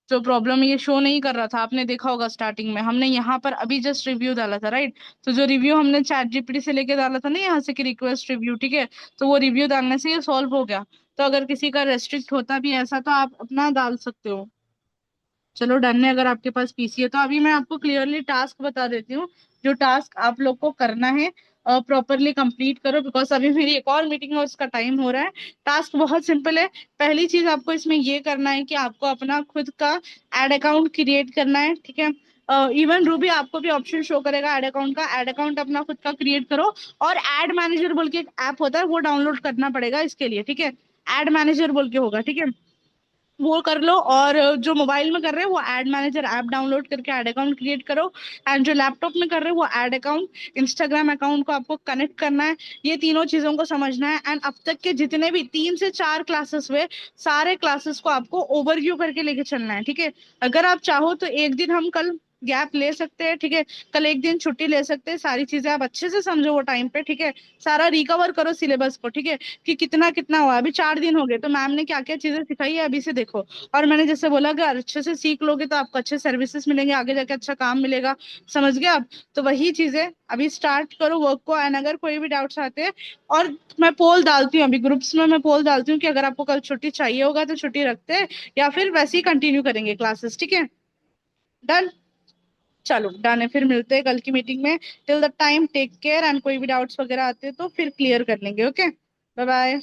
जो प्रॉब्लम ये शो नहीं कर रहा था, आपने देखा होगा स्टार्टिंग में हमने यहाँ पर अभी जस्ट रिव्यू डाला था, राइट। तो जो रिव्यू हमने चैट जीपीटी से लेके डाला था ना यहाँ से, कि रिक्वेस्ट रिव्यू, ठीक है। तो वो रिव्यू डालने से ये सॉल्व हो गया। तो अगर किसी का रेस्ट्रिक्ट होता भी है ऐसा तो आप अपना डाल सकते हो। चलो डन है, अगर आपके पास पीसी है तो। अभी मैं आपको क्लियरली टास्क बता देती हूँ। जो टास्क आप लोग को करना है, प्रॉपरली कंप्लीट करो, बिकॉज अभी मेरी एक और मीटिंग है, उसका टाइम हो रहा है। टास्क बहुत सिंपल है। पहली चीज आपको इसमें ये करना है कि आपको अपना खुद का एड अकाउंट क्रिएट करना है, ठीक है। इवन रूबी आपको भी ऑप्शन शो करेगा एड अकाउंट का। एड अकाउंट अपना खुद का क्रिएट करो। और एड मैनेजर बोल के एक ऐप होता है, वो डाउनलोड करना पड़ेगा इसके लिए, ठीक है। एड मैनेजर बोल के होगा, ठीक है। वो कर लो। और जो मोबाइल में कर रहे हो वो एड मैनेजर ऐप डाउनलोड करके एड अकाउंट क्रिएट करो। एंड जो लैपटॉप में कर रहे हो वो एड अकाउंट, इंस्टाग्राम अकाउंट को आपको कनेक्ट करना है। ये तीनों चीजों को समझना है। एंड अब तक के जितने भी 3 से 4 क्लासेस हुए, सारे क्लासेस को आपको ओवरव्यू करके लेके चलना है, ठीक है। अगर आप चाहो तो एक दिन हम कल गैप ले सकते हैं, ठीक है। कल एक दिन छुट्टी ले सकते हैं। सारी चीजें आप अच्छे से समझो वो टाइम पे, ठीक है। सारा रिकवर करो सिलेबस को, ठीक है। कि कितना कितना हुआ। अभी 4 दिन हो गए तो मैम ने क्या क्या चीजें सिखाई है अभी से देखो। और मैंने जैसे बोला कि अच्छे से सीख लोगे तो आपको अच्छे सर्विसेज मिलेंगे, आगे जाके अच्छा काम मिलेगा। समझ गए आप? तो वही चीजें अभी स्टार्ट करो वर्क को। एंड अगर कोई भी डाउट्स आते हैं, और मैं पोल डालती हूँ अभी ग्रुप्स में, मैं पोल डालती हूँ कि अगर आपको कल छुट्टी चाहिए होगा तो छुट्टी रखते हैं, या फिर वैसे ही कंटिन्यू करेंगे क्लासेस, ठीक है। डन। चलो डन है, फिर मिलते हैं कल की मीटिंग में। Till the time take care. And कोई भी डाउट्स वगैरह आते हैं तो फिर क्लियर कर लेंगे, ओके। Bye bye.